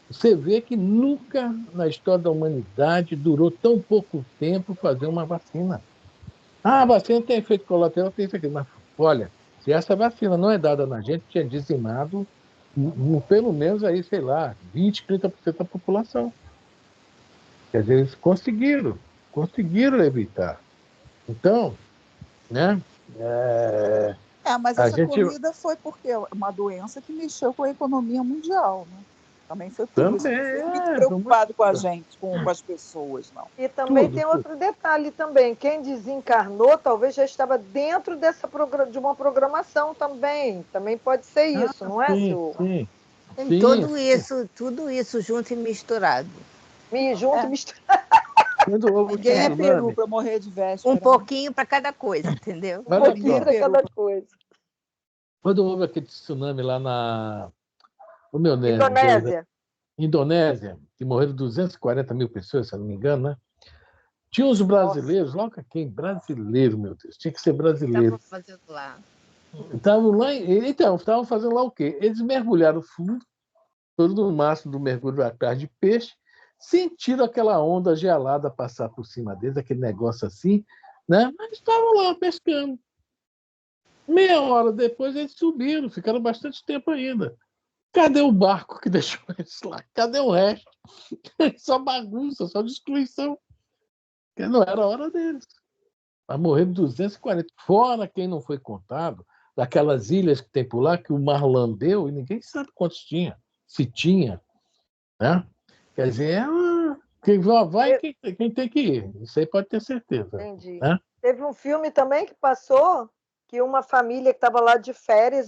Você vê que nunca na história da humanidade durou tão pouco tempo fazer uma vacina. A vacina tem efeito colateral, tem isso aqui, mas olha, se essa vacina não é dada na gente, tinha dizimado pelo menos aí, sei lá, 20%, 30% da população. Quer dizer, eles conseguiram evitar. Então, né? Mas essa corrida foi porque uma doença que mexeu com a economia mundial, né? Também foi por isso. Não foi muito preocupado com a gente, com as pessoas, não. E também tem outro detalhe também. Quem desencarnou talvez já estava dentro de uma programação também. Também pode ser isso, não é, Silvio? Sim. Tem tudo isso junto e misturado. Junto e misturado. Ninguém é peru para morrer de véspera. Um pouquinho para cada coisa, entendeu? Um pouquinho para cada coisa. Quando houve aquele tsunami lá na Indonésia, que morreram 240 mil pessoas, se eu não me engano, né? Tinha uns brasileiros, logo quem? Brasileiro, meu Deus, tinha que ser brasileiro. Estavam fazendo lá. Estavam fazendo lá o quê? Eles mergulharam fundo, todo no máximo do mergulho atrás de peixe, sentiram aquela onda gelada passar por cima deles, aquele negócio assim, né? Mas estavam lá pescando. Meia hora depois eles subiram, ficaram bastante tempo ainda. Cadê o barco que deixou eles lá? Cadê o resto? Só bagunça, só destruição. Porque não era a hora deles. Mas morreram 240. Fora quem não foi contado, daquelas ilhas que tem por lá, que o mar lambeu, e ninguém sabe quantos tinha, se tinha. Né? Quer dizer, quem vai quem tem que ir. Isso aí pode ter certeza. Entendi. Né? Teve um filme também que passou, que uma família que estava lá de férias,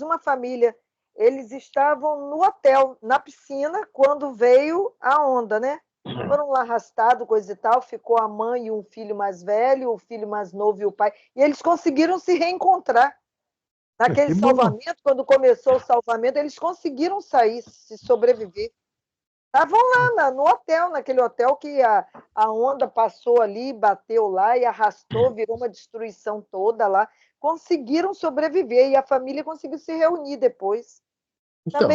eles estavam no hotel, na piscina, quando veio a onda, né? Foram lá arrastados, coisa e tal, ficou a mãe e um filho mais velho, o filho mais novo e o pai, e eles conseguiram se reencontrar. Naquele salvamento, quando começou o salvamento, eles conseguiram sair, se sobreviver. Estavam lá no hotel, naquele hotel que a onda passou ali, bateu lá e arrastou, virou uma destruição toda lá. Conseguiram sobreviver e a família conseguiu se reunir depois. Então,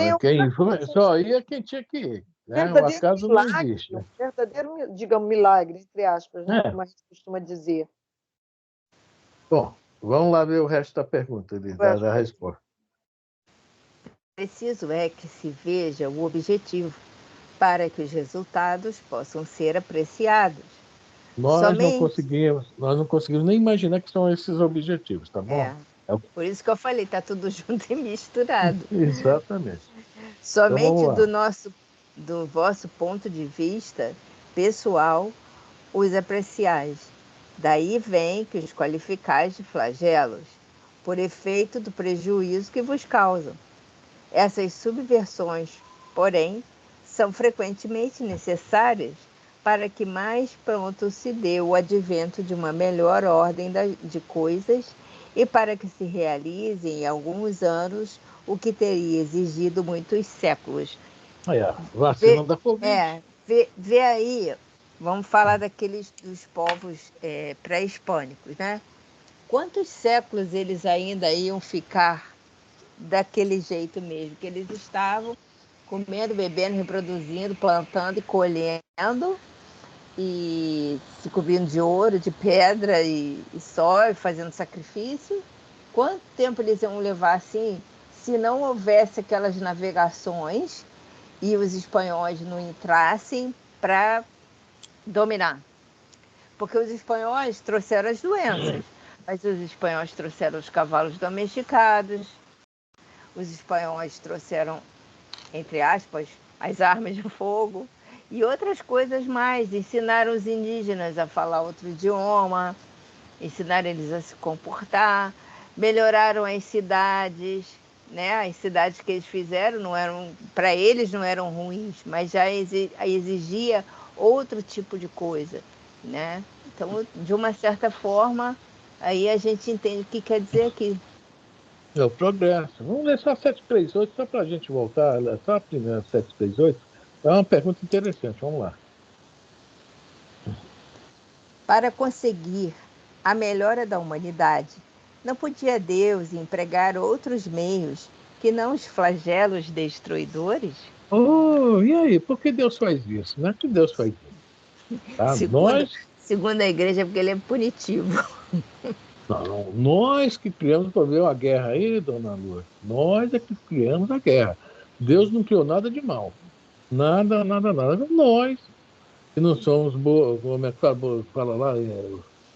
só ia quem tinha que ir. Né? O acaso não existe. Verdadeiro, digamos, milagre, entre aspas, né? Como a gente costuma dizer. Bom, vamos lá ver o resto da pergunta, da resposta. Preciso é que se veja o objetivo para que os resultados possam ser apreciados. Nós não conseguimos nem imaginar que são esses objetivos, tá bom? Por isso que eu falei, está tudo junto e misturado. Exatamente. Somente do vosso ponto de vista pessoal, os apreciais. Daí vem que os qualificais de flagelos, por efeito do prejuízo que vos causam. Essas subversões, porém, são frequentemente necessárias para que mais pronto se dê o advento de uma melhor ordem de coisas e para que se realize em alguns anos o que teria exigido muitos séculos. Vacina da Covid. Vê aí, vamos falar dos povos pré-hispânicos, né? Quantos séculos eles ainda iam ficar daquele jeito mesmo, que eles estavam comendo, bebendo, reproduzindo, plantando e colhendo e se cobrindo de ouro, de pedra e sol, fazendo sacrifício. Quanto tempo eles iam levar assim, se não houvesse aquelas navegações e os espanhóis não entrassem para dominar? Porque os espanhóis trouxeram as doenças, mas os espanhóis trouxeram os cavalos domesticados, os espanhóis trouxeram, entre aspas, as armas de fogo e outras coisas mais. Ensinaram os indígenas a falar outro idioma, ensinaram eles a se comportar, melhoraram as cidades, né? As cidades que eles fizeram para eles não eram ruins, mas já exigia outro tipo de coisa, né? Então, de uma certa forma, aí a gente entende o que quer dizer aqui. É o progresso. Vamos ler só 738, só para a gente voltar, só a primeira 738. É uma pergunta interessante, vamos lá. Para conseguir a melhora da humanidade, não podia Deus empregar outros meios que não os flagelos destruidores? E aí, por que Deus faz isso? Não é que Deus faz isso. Tá? Segundo a igreja, porque ele é punitivo. Não, nós que criamos o problema, a guerra aí, dona Lua, nós é que criamos a guerra. Deus não criou nada de mal. Nada, nada, nada. Nós, que não somos boa, como é que fala lá,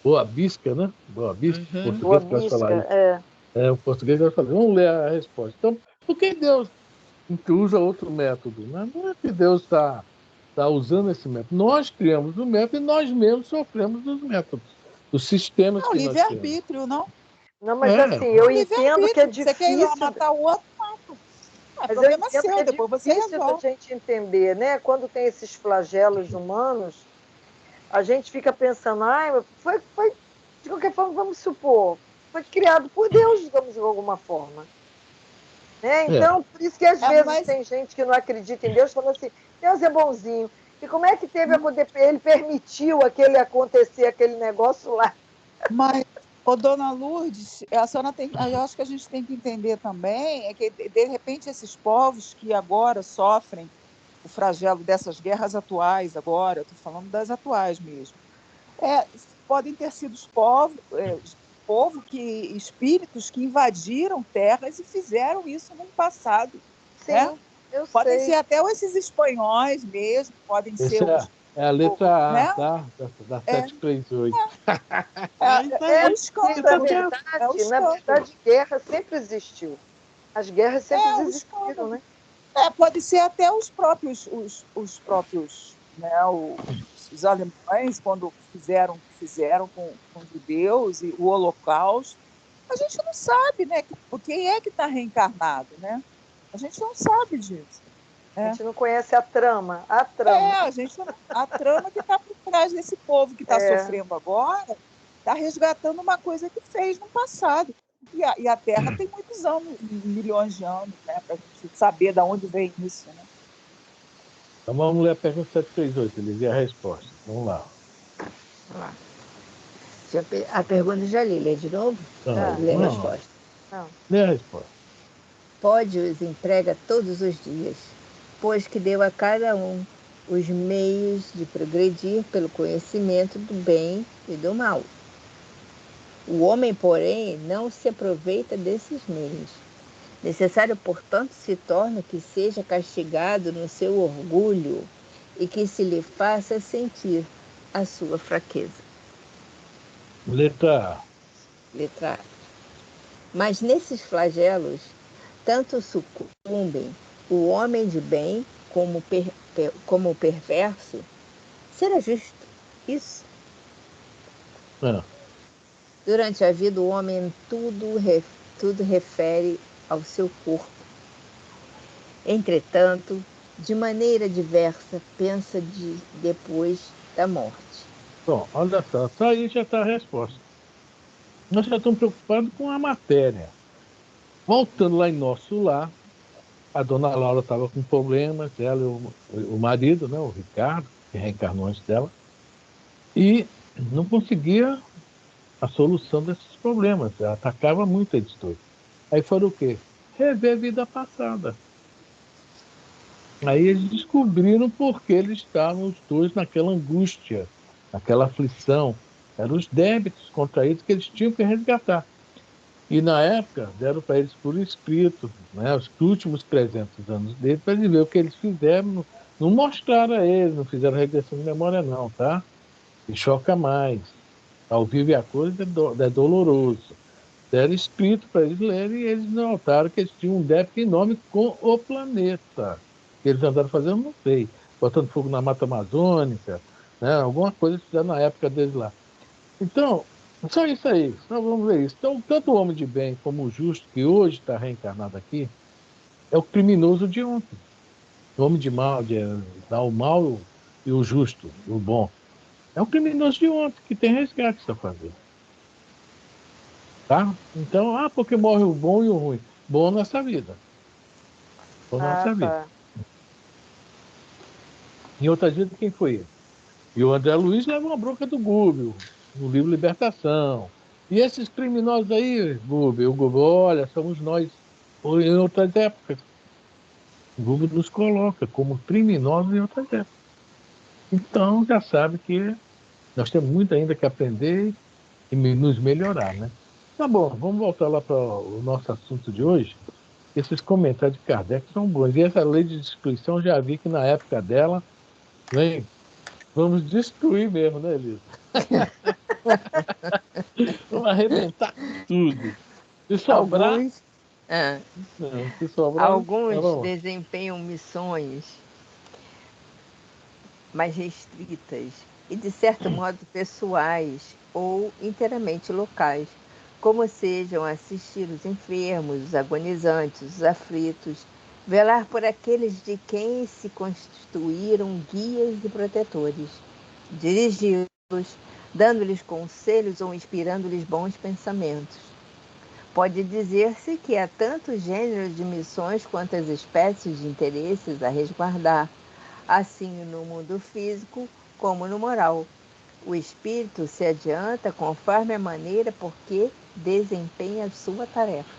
boa bisca, né? Boa bisca, em Uhum. Boa português, pode falar isso. bisca, O português vai falar. Vamos ler a resposta. Então, por que Deus usa outro método? Né? Não é que Deus está usando esse método. Nós criamos o método e nós mesmos sofremos dos métodos, dos sistemas que nós criamos. Livre-arbítrio, não? Não, mas assim, eu entendo que é difícil. Você quer ir lá matar o outro, mata. Mas problema seu, depois você resolve. A gente entender, né? Quando tem esses flagelos humanos, a gente fica pensando, foi de qualquer forma, vamos supor, foi criado por Deus, digamos, de alguma forma. Né? Então, por isso que às vezes tem gente que não acredita em Deus, falando assim, Deus é bonzinho. E como é que teve ele permitiu acontecer aquele negócio lá? Mas, dona Lourdes, a senhora eu acho que a gente tem que entender também é que, de repente, esses povos que agora sofrem o flagelo dessas guerras atuais, agora, estou falando das atuais mesmo, podem ter sido os espíritos que invadiram terras e fizeram isso no passado. Sim, né? Podem sei. ser até esses espanhóis mesmo, podem ser os... É a letra A, né? Tá? Da 738. Na verdade, guerra sempre existiu. As guerras sempre existiram, né? Pode ser até os próprios né, os alemães, quando fizeram o que fizeram com os judeus e o Holocausto. A gente não sabe, né? Quem é que está reencarnado, né? A gente não sabe disso. A gente não conhece a trama. A trama que está por trás desse povo que está sofrendo agora, está resgatando uma coisa que fez no passado. E a Terra tem muitos anos, milhões de anos, né, para a gente saber de onde vem isso. Né? Então vamos ler a pergunta 738, ele vê a resposta. Vamos lá. A pergunta já li, lê de novo? Lê a resposta. Lê a resposta. Pode os emprega todos os dias, pois que deu a cada um os meios de progredir pelo conhecimento do bem e do mal. O homem, porém, não se aproveita desses meios. Necessário, portanto, se torna que seja castigado no seu orgulho e que se lhe faça sentir a sua fraqueza. Letra A. Letra A. Mas nesses flagelos, tanto sucumbem o homem de bem como o perverso. Será justo isso? Durante a vida, o homem tudo refere ao seu corpo. Entretanto, de maneira diversa, pensa depois da morte. Bom, olha só, aí já está a resposta. Nós já estamos preocupados com a matéria. Voltando lá em nosso lar, a dona Laura estava com problemas, ela e o marido, né, o Ricardo, que reencarnou antes dela, e não conseguia a solução desses problemas. Ela atacava muito eles dois. Aí foram o quê? Rever a vida passada. Aí eles descobriram por que eles estavam os dois naquela angústia, naquela aflição. Eram os débitos contraídos que eles tinham que resgatar. E na época deram para eles por escrito, né, os últimos 300 anos dele, para eles ver o que eles fizeram. Não mostraram a eles, não fizeram regressão de memória não, tá? E choca mais. Ao vivo a coisa é doloroso. Deram escrito para eles lerem e eles notaram que eles tinham um débito enorme com o planeta. Que eles andaram fazendo, não sei, botando fogo na Mata Amazônica, né? Alguma coisa eles fizeram na época deles lá. Então, só isso aí, só vamos ver isso. Então, tanto o homem de bem como o justo, que hoje está reencarnado aqui, é o criminoso de ontem. O homem de mal, dá o mal e o justo, o bom. É o criminoso de ontem, que tem resgate a fazer. Tá? Então, porque morre o bom e o ruim. Bom nessa vida. Bom nessa vida. Em outras vidas, quem foi ele? E o André Luiz leva uma bronca do Google, no livro Libertação. E esses criminosos aí, Google, o Google, olha, somos nós. Ou em outras épocas. O Google nos coloca como criminosos em outras épocas. Então, já sabe que nós temos muito ainda que aprender e nos melhorar, né? Tá bom, vamos voltar lá para o nosso assunto de hoje. esses comentários de Kardec são bons. E essa lei de destruição, já vi que na época dela, né, vamos destruir mesmo, né, Elisa? Vamos arrebentar tudo. Se sobrar... Alguns, Não, se sobrar... alguns desempenham missões mais restritas e, de certo modo, pessoais ou inteiramente locais, como sejam assistir os enfermos, os agonizantes, os aflitos, velar por aqueles de quem se constituíram guias e protetores, dirigi-los, dando-lhes conselhos ou inspirando-lhes bons pensamentos. Pode dizer-se que há tantos gêneros de missões quanto as espécies de interesses a resguardar, assim no mundo físico como no moral. O espírito se adianta conforme a maneira por que desempenha a sua tarefa.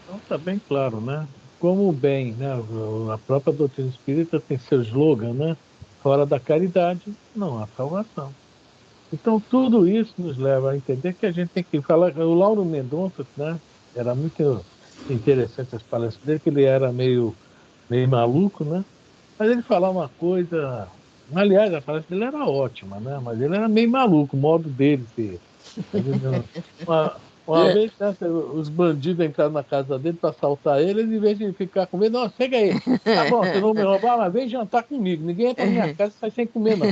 Então está bem claro, né? Como o bem, né? A própria doutrina espírita tem seu slogan, né? Fora da caridade, não há salvação. Então tudo isso nos leva a entender que a gente tem que falar. O Lauro Mendonça, né? Era muito interessante as palestras dele, que ele era meio maluco, né? Mas ele falava uma coisa... Aliás, a palestra dele era ótima, né? Mas ele era meio maluco, o modo dele ser. Uma vez, né, os bandidos entraram na casa dele para assaltar ele, em vez de ficar com medo, não, chega aí. Tá bom, vocês vão me roubar, mas vem jantar comigo. Ninguém entra na minha casa e sai sem comer, não.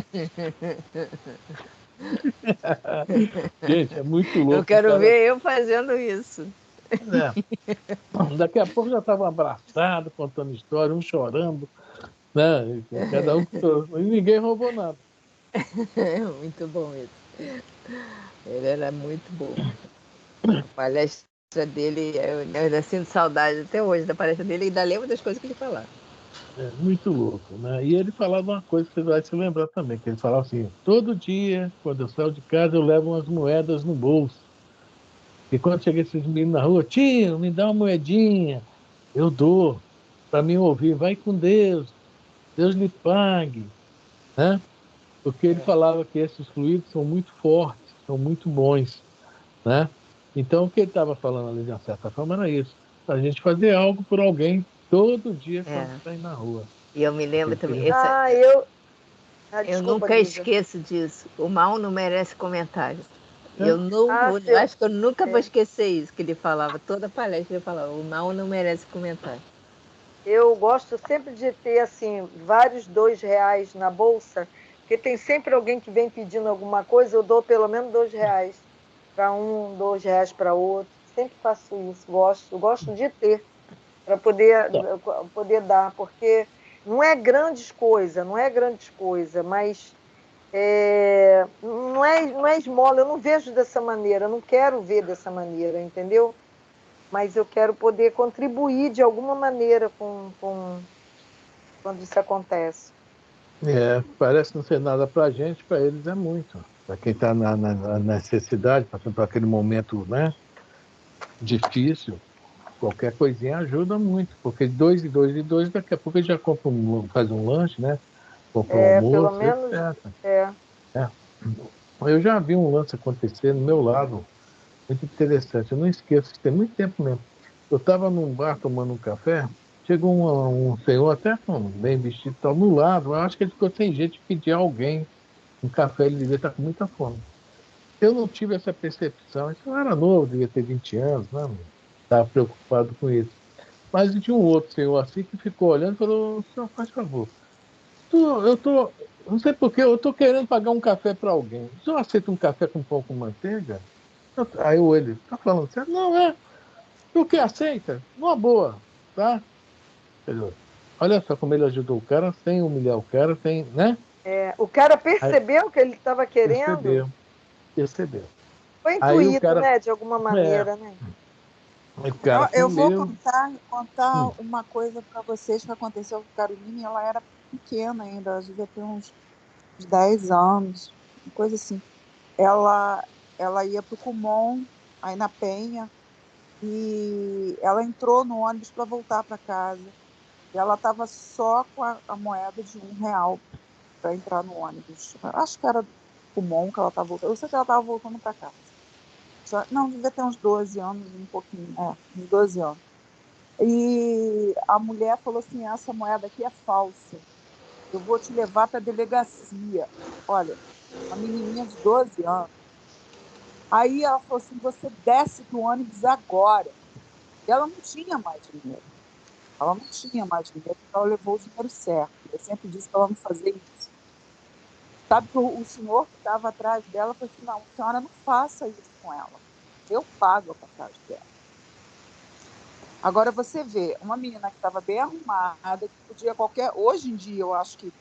Gente, é muito louco. Eu quero ver eu fazendo isso. Daqui a pouco já estavam abraçados, contando história, um chorando, né? Cada um e ninguém roubou nada. Muito bom isso. Ele era muito bom. A palestra dele, eu ainda sinto saudade até hoje da palestra dele e ainda lembro das coisas que ele falava. É muito louco, né? E ele falava uma coisa que você vai se lembrar também, que ele falava assim, todo dia, quando eu saio de casa, eu levo umas moedas no bolso. E quando chega esses meninos na rua, tio, me dá uma moedinha. Eu dou, para mim ouvir, vai com Deus, Deus lhe pague, né? Porque ele falava que esses fluidos são muito fortes, são muito bons, né? Então, o que ele estava falando ali, de uma certa forma, era isso. A gente fazer algo por alguém todo dia quando está aí na rua. E eu me lembro também... Desculpa, nunca Lisa. esqueço disso. O mal não merece comentário. Acho que eu nunca vou esquecer isso, que ele falava, toda palestra ele falava, o mal não merece comentário. Eu gosto sempre de ter, assim, vários R$2 na bolsa, porque tem sempre alguém que vem pedindo alguma coisa, eu dou pelo menos R$2 para um, R$2 para outro. Sempre faço isso, gosto de ter, para poder dar, porque não é grandes coisa, mas não é esmola, eu não vejo dessa maneira, eu não quero ver dessa maneira, entendeu? Mas eu quero poder contribuir de alguma maneira quando isso acontece. Parece não ser nada para a gente, para eles é muito. Para quem está na necessidade, passando por aquele momento, né, difícil, qualquer coisinha ajuda muito, porque 2 e 2 e 2, daqui a pouco ele já compra faz um lanche, né? Compra um almoço, pelo menos, etc. Eu já vi um lance acontecer no meu lado, muito interessante. Eu não esqueço, tem muito tempo mesmo. Eu estava num bar tomando um café, chegou um senhor, até bem vestido, tal, no lado. Eu acho que ele ficou sem jeito de pedir a alguém um café, ele devia estar com muita fome. Eu não tive essa percepção. Isso eu era novo, devia ter 20 anos, né? Estava preocupado com isso. Mas tinha um outro senhor assim que ficou olhando e falou: senhor, faz favor. Não sei porquê, eu estou querendo pagar um café para alguém. O senhor aceita um café com pão com manteiga? Aí ele, está falando certo? Não, o que aceita? Uma boa, tá? Olha só como ele ajudou o cara sem humilhar o cara, sem, né? O cara percebeu que ele estava querendo? Percebeu. Foi intuído, né? De alguma maneira, né? Eu vou contar uma coisa para vocês que aconteceu com a Caroline. Ela era pequena ainda, ela devia ter uns 10 anos, uma coisa assim. Ela ia para o Kumon, aí na Penha, e ela entrou no ônibus para voltar para casa. E ela estava só com a moeda de R$1 para entrar no ônibus. Acho que era Kumon que ela estava voltando. Eu sei que ela estava voltando para casa. Não, devia ter uns 12 anos, um pouquinho. Uns 12 anos. E a mulher falou assim, essa moeda aqui é falsa. Eu vou te levar para a delegacia. Olha, uma menininha de 12 anos. Aí ela falou assim, você desce do ônibus agora. E ela não tinha mais dinheiro. Ela não tinha mais dinheiro, então ela levou o dinheiro certo. Eu sempre disse para ela não fazer isso. Sabe que o senhor que estava atrás dela falou assim, não, a senhora não faça isso com ela. Eu pago a passagem dela. Agora você vê, uma menina que estava bem arrumada, que podia qualquer... Hoje em dia, eu acho que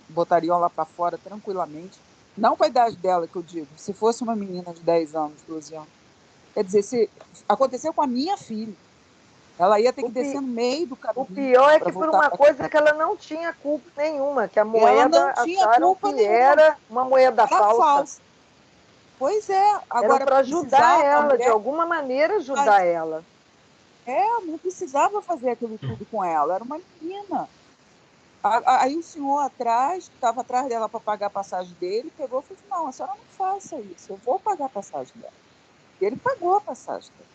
botariam lá para fora tranquilamente. Não com a idade dela, que eu digo. Se fosse uma menina de 10 anos, 12 anos. Quer dizer, se aconteceu com a minha filha, ela ia ter que descer no meio do caminho. O pior é que por uma coisa que ela não tinha culpa nenhuma, que a moeda acharam que era uma moeda falsa. Pois é. Agora, era para ajudar ela, de alguma maneira ajudar ela. Não precisava fazer aquilo tudo com ela, era uma menina. Aí o senhor atrás, que estava atrás dela para pagar a passagem dele, pegou e falou assim, não, a senhora não faça isso, eu vou pagar a passagem dela. E ele pagou a passagem dela.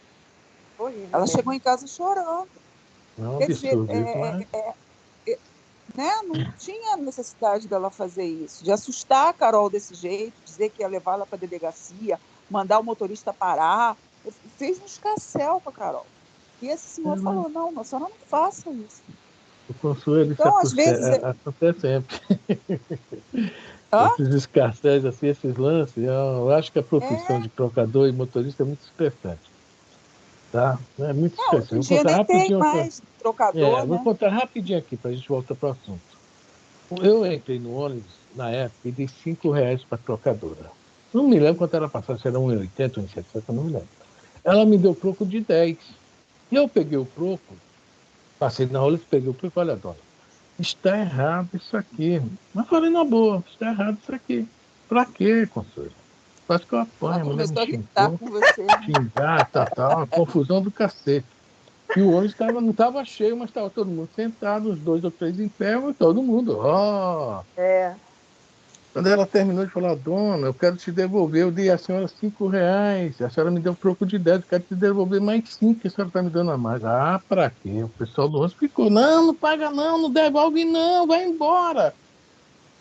Horrível, ela chegou em casa chorando. Não, quer dizer, né? Não tinha necessidade dela fazer isso, de assustar a Carol desse jeito, dizer que ia levar ela para a delegacia, mandar o motorista parar. Fez um escarcéu com a Carol. E esse senhor falou, não, a senhora não faça isso. O Consuelo, então, às vezes... acontece sempre. Esses escarcéis, assim, esses lances, eu acho que a profissão de trocador e motorista é muito estressante. Tá? É muito estressante. Hoje em dia nem tem mais trocador, né? Vou contar rapidinho aqui, para a gente voltar para o assunto. Eu entrei no ônibus, na época, e dei R$5 para a trocadora. Não me lembro quanto era passado, se era R$1,80, R$1,70, não me lembro. Ela me deu troco de 10. E eu peguei o troco, passei na hora, peguei o troco e falei, olha, dona, está errado isso aqui. Mas falei na boa, está errado isso aqui. Para quê, Consuelo? Quase que eu apanho, a mulher me xingou, xingar, tal, confusão do cacete. E o ônibus não estava cheio, mas estava todo mundo sentado, uns 2 ou 3 em pé, e todo mundo, Quando ela terminou de falar, dona, eu quero te devolver, eu dei a senhora R$5, a senhora me deu um troco de 10, eu quero te devolver mais 5 que a senhora está me dando a mais. Ah, para quê? O pessoal do ônibus ficou, não paga não devolve não, vai embora.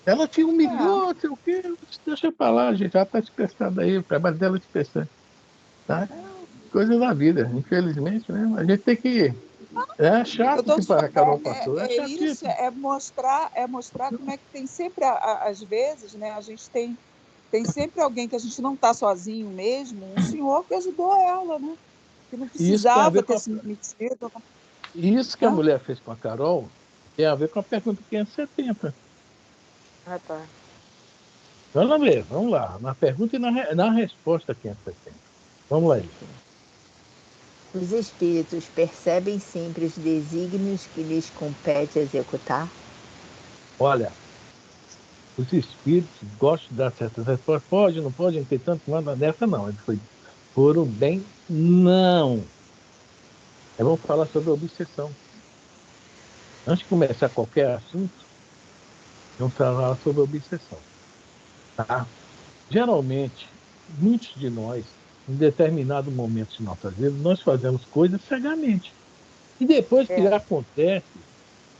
Ela te humilhou, não sei o quê, deixa pra lá, gente, ela está dispersada aí, o trabalho dela é dispersante. Tá? Coisa da vida, infelizmente, né? A gente tem que... É chato que a Carol passou. Isso, é mostrar como é que tem sempre, às vezes, né? A gente tem sempre alguém que a gente não está sozinho mesmo, um senhor que ajudou ela, né? Que não precisava ter se metido. Isso que a mulher fez com a Carol tem a ver com a pergunta 570. Ah, tá. Vamos lá. Na pergunta e na resposta 570. Vamos lá. Os espíritos percebem sempre os desígnios que lhes compete executar? Olha, os espíritos gostam de dar certas respostas. Pode, não pode, não tem tanto, manda dessa não. Ele foi, por o bem, não. Vamos falar sobre a obsessão. Antes de começar qualquer assunto, vamos falar sobre a obsessão. Tá? Geralmente, muitos de nós, em determinado momento de nossa vida, nós fazemos coisas cegamente. E depois que acontece,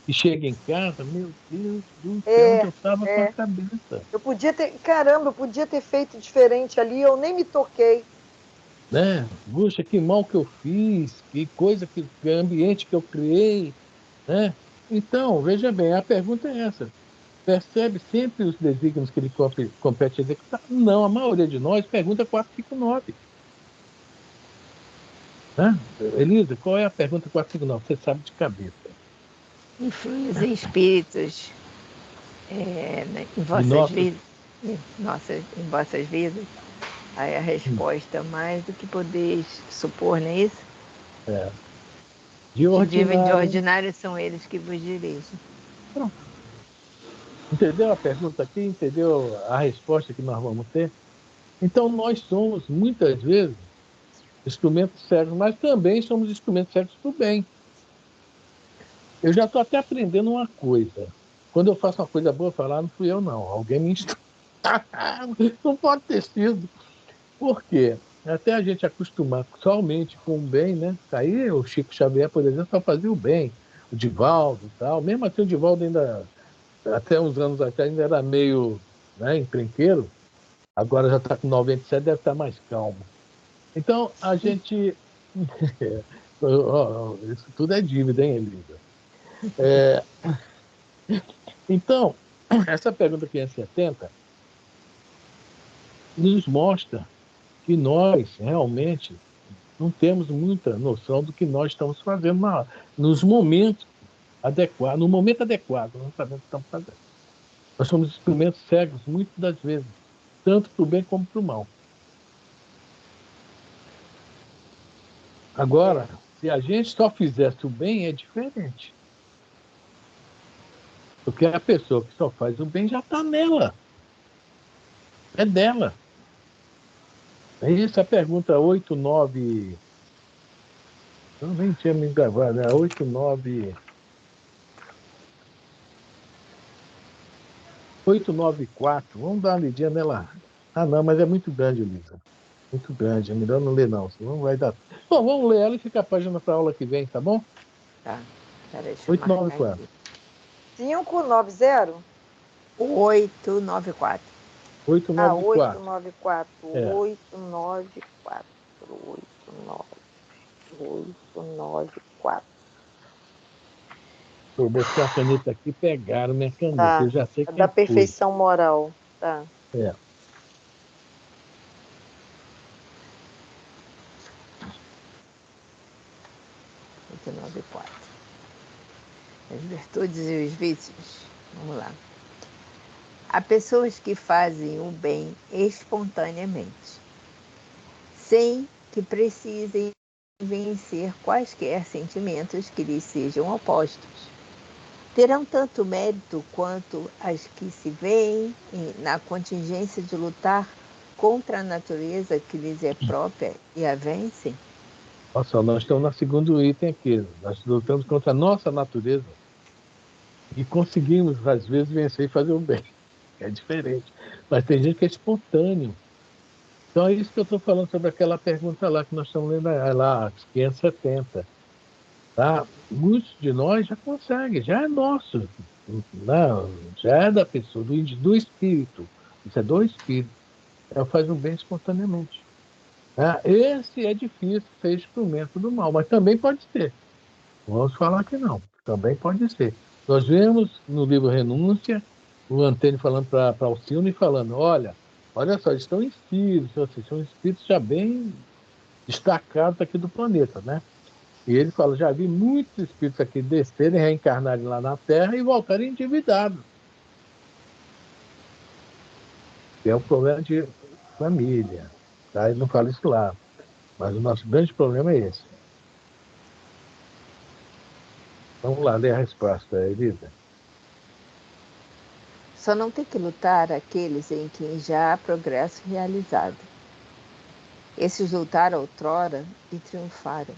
e chega em casa, meu Deus do céu, onde eu estava com a cabeça. Eu podia ter feito diferente ali, eu nem me toquei. Né? Puxa, que mal que eu fiz, que coisa, que ambiente que eu criei. Né? Então, veja bem, a pergunta é essa. Percebe sempre os desígnios que ele compete executar? Não, a maioria de nós pergunta 459. Né? Elisa, qual é a pergunta 459? Você sabe de cabeça. Enfim, os espíritos em vossas vidas? Em vossas vidas? Aí a resposta, mais do que podeis supor, não é isso? De ordinário são eles que vos dirigem. Pronto. Entendeu a pergunta aqui? Entendeu a resposta que nós vamos ter? Então, nós somos, muitas vezes, instrumentos cegos, mas também somos instrumentos cegos para o bem. Eu já estou até aprendendo uma coisa. Quando eu faço uma coisa boa, falar, não fui eu, não. Alguém me instrui. Não pode ter sido. Por quê? até a gente acostumar somente com o bem, né? Aí o Chico Xavier, por exemplo, só fazia o bem, o Divaldo e tal. Mesmo assim, o Divaldo ainda, até uns anos atrás, ainda era meio, né, encrenqueiro. Agora já está com 97, deve estar mais calmo. Então, a gente... Isso tudo é dívida, hein, Elisa? Então, essa pergunta 570 nos mostra que nós realmente não temos muita noção do que nós estamos fazendo nos momentos adequados, no momento adequado, nós não sabemos o que estamos fazendo. Nós somos instrumentos cegos, muitas das vezes, tanto para o bem como para o mal. Agora, se a gente só fizesse o bem, é diferente. Porque a pessoa que só faz o bem já está nela. É dela. É isso a pergunta 89. Eu nem tinha me gravado, né? 894. Vamos dar uma lidinha nela. Ah, não, mas é muito grande, Elisa. Muito grande. É melhor não ler, não, senão não vai dar. Bom, vamos ler ela e fica a página para a aula que vem, tá bom? Tá. Peraí, deixa eu 894. 590? 894. 894. 894. É. 894. 894. Eu botei a caneta aqui e pegaram minha caneta. Tá. Eu já sei quem Da foi. perfeição moral. Tá. É. As virtudes e os vícios. Vamos lá. Há pessoas que fazem o bem espontaneamente, sem que precisem vencer quaisquer sentimentos que lhes sejam opostos. Terão tanto mérito quanto as que se veem na contingência de lutar contra a natureza que lhes é própria e a vencem? Olha só, nós estamos no segundo item aqui. Nós lutamos contra a nossa natureza e conseguimos, às vezes, vencer e fazer o bem. É diferente. Mas tem gente que é espontâneo. Então é isso que eu estou falando sobre aquela pergunta lá que nós estamos lendo lá, 570. Tá? Muitos de nós já conseguem, já é nosso. Não, já é da pessoa, do espírito. Isso é do espírito. Ela faz o bem espontaneamente. Esse é difícil ser instrumento do mal, mas também pode ser. Vamos falar que não, também pode ser. Nós vemos no livro Renúncia, o Antônio falando para Alcino e falando, olha só, eles estão em espíritos, assim, são espíritos já bem destacados aqui do planeta, né? E ele fala, já vi muitos espíritos aqui descerem, reencarnarem lá na Terra e voltarem endividados. É um problema de família, tá? Ele não fala isso lá, mas o nosso grande problema é esse. Vamos lá, ler a resposta, Elisa. Só não tem que lutar aqueles em quem já há progresso realizado. Esses lutaram outrora e triunfaram.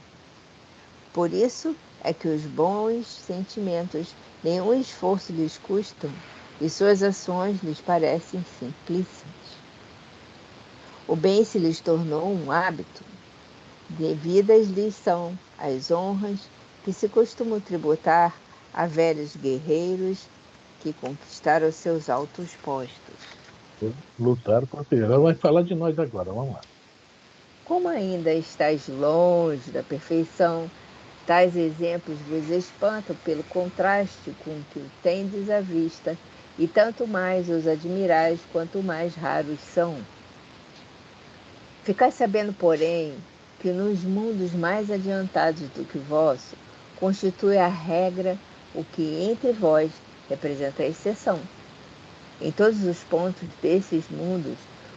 Por isso é que os bons sentimentos nenhum esforço lhes custam e suas ações lhes parecem simplíssimas. O bem se lhes tornou um hábito. Devidas lhes são as honras que se costumam tributar a velhos guerreiros que conquistaram seus altos postos. Lutaram para ter. Ela vai falar de nós agora, vamos lá. Como ainda estás longe da perfeição, tais exemplos vos espantam pelo contraste com o que tendes à vista, e tanto mais os admirais quanto mais raros são. Ficai sabendo, porém, que nos mundos mais adiantados do que o vosso, constitui a regra o que entre vós representa a exceção. Em todos os pontos desses mundos,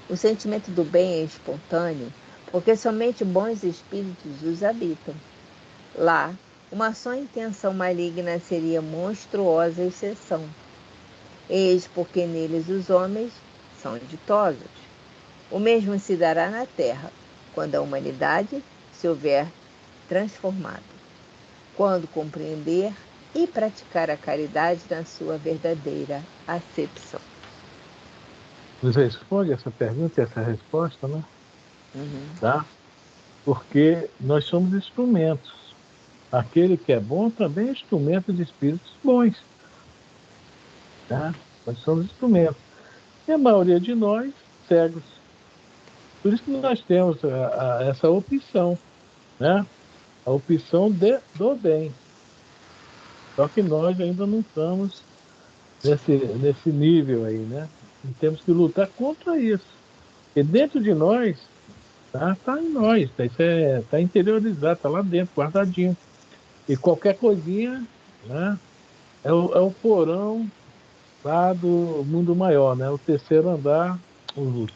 o sentimento do bem é espontâneo, porque somente bons espíritos os habitam. Lá, uma só intenção maligna seria monstruosa exceção. Eis porque neles os homens são ditosos. O mesmo se dará na terra, quando a humanidade se houver transformado, quando compreender e praticar a caridade na sua verdadeira acepção. Nos responde essa pergunta e essa resposta, né? Tá? Porque nós somos instrumentos. Aquele que é bom também é instrumento de espíritos bons. Tá? Nós somos instrumentos. E a maioria de nós, cegos. Por isso que nós temos essa opção, né? A opção do bem. Só que nós ainda não estamos nesse nível aí, né? E temos que lutar contra isso. Porque dentro de nós, tá em nós, tá interiorizado, tá lá dentro, guardadinho. E qualquer coisinha, né? É o porão lá do mundo maior, né? O terceiro andar, o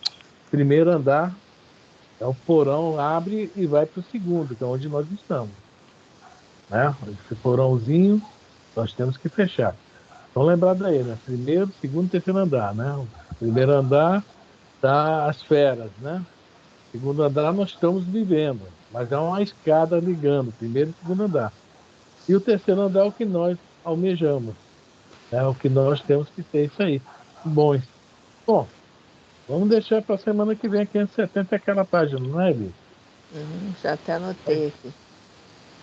primeiro andar, é o porão, abre e vai para o segundo, que é onde nós estamos. Né? Esse porãozinho, nós temos que fechar. Então, lembrado aí, né? Primeiro, segundo, terceiro andar, né? O primeiro andar tá as feras, né? Segundo andar nós estamos vivendo, mas é uma escada ligando primeiro e segundo andar. E o terceiro andar é o que nós almejamos, é o que nós temos que ter isso aí. Bons. Bom, vamos deixar para a semana que vem a 570 aquela página, não é, Eli? Já até anotei aqui.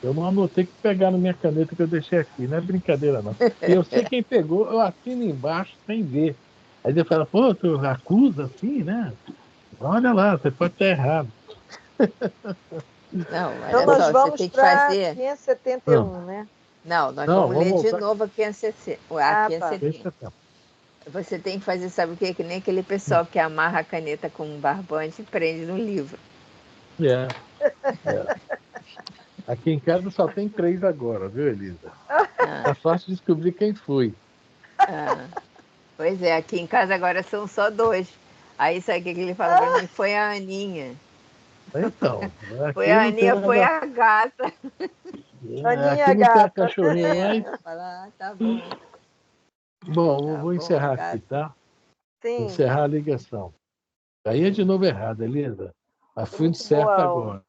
Eu não anotei que pegaram minha caneta que eu deixei aqui, não é brincadeira não. E eu sei quem pegou, eu assino embaixo sem ver. Aí ele fala, pô, tu acusa assim, né? Olha lá, você pode estar errado. Não, olha então nós só, vamos você tem que para fazer. 571, né? Não, nós vamos ler de novo a 570. Tá. Você tem que fazer, sabe o quê? Que nem aquele pessoal que amarra a caneta com um barbante e prende no livro. É. Aqui em casa só tem 3 agora, viu, Elisa? Tá fácil de descobrir quem foi. Pois é, aqui em casa agora são só 2. Aí sabe o que ele fala pra mim? Foi a Aninha. Então, Foi aqui a não tem Aninha, foi a gata. Aninha aqui não tem a gata. cachorrinha mais. Fala, tá bom. Bom, Tá vou bom, encerrar gata. aqui, tá? Sim. Encerrar a ligação. Aí é de novo errado, Elisa. A fui Muito certo boa. agora.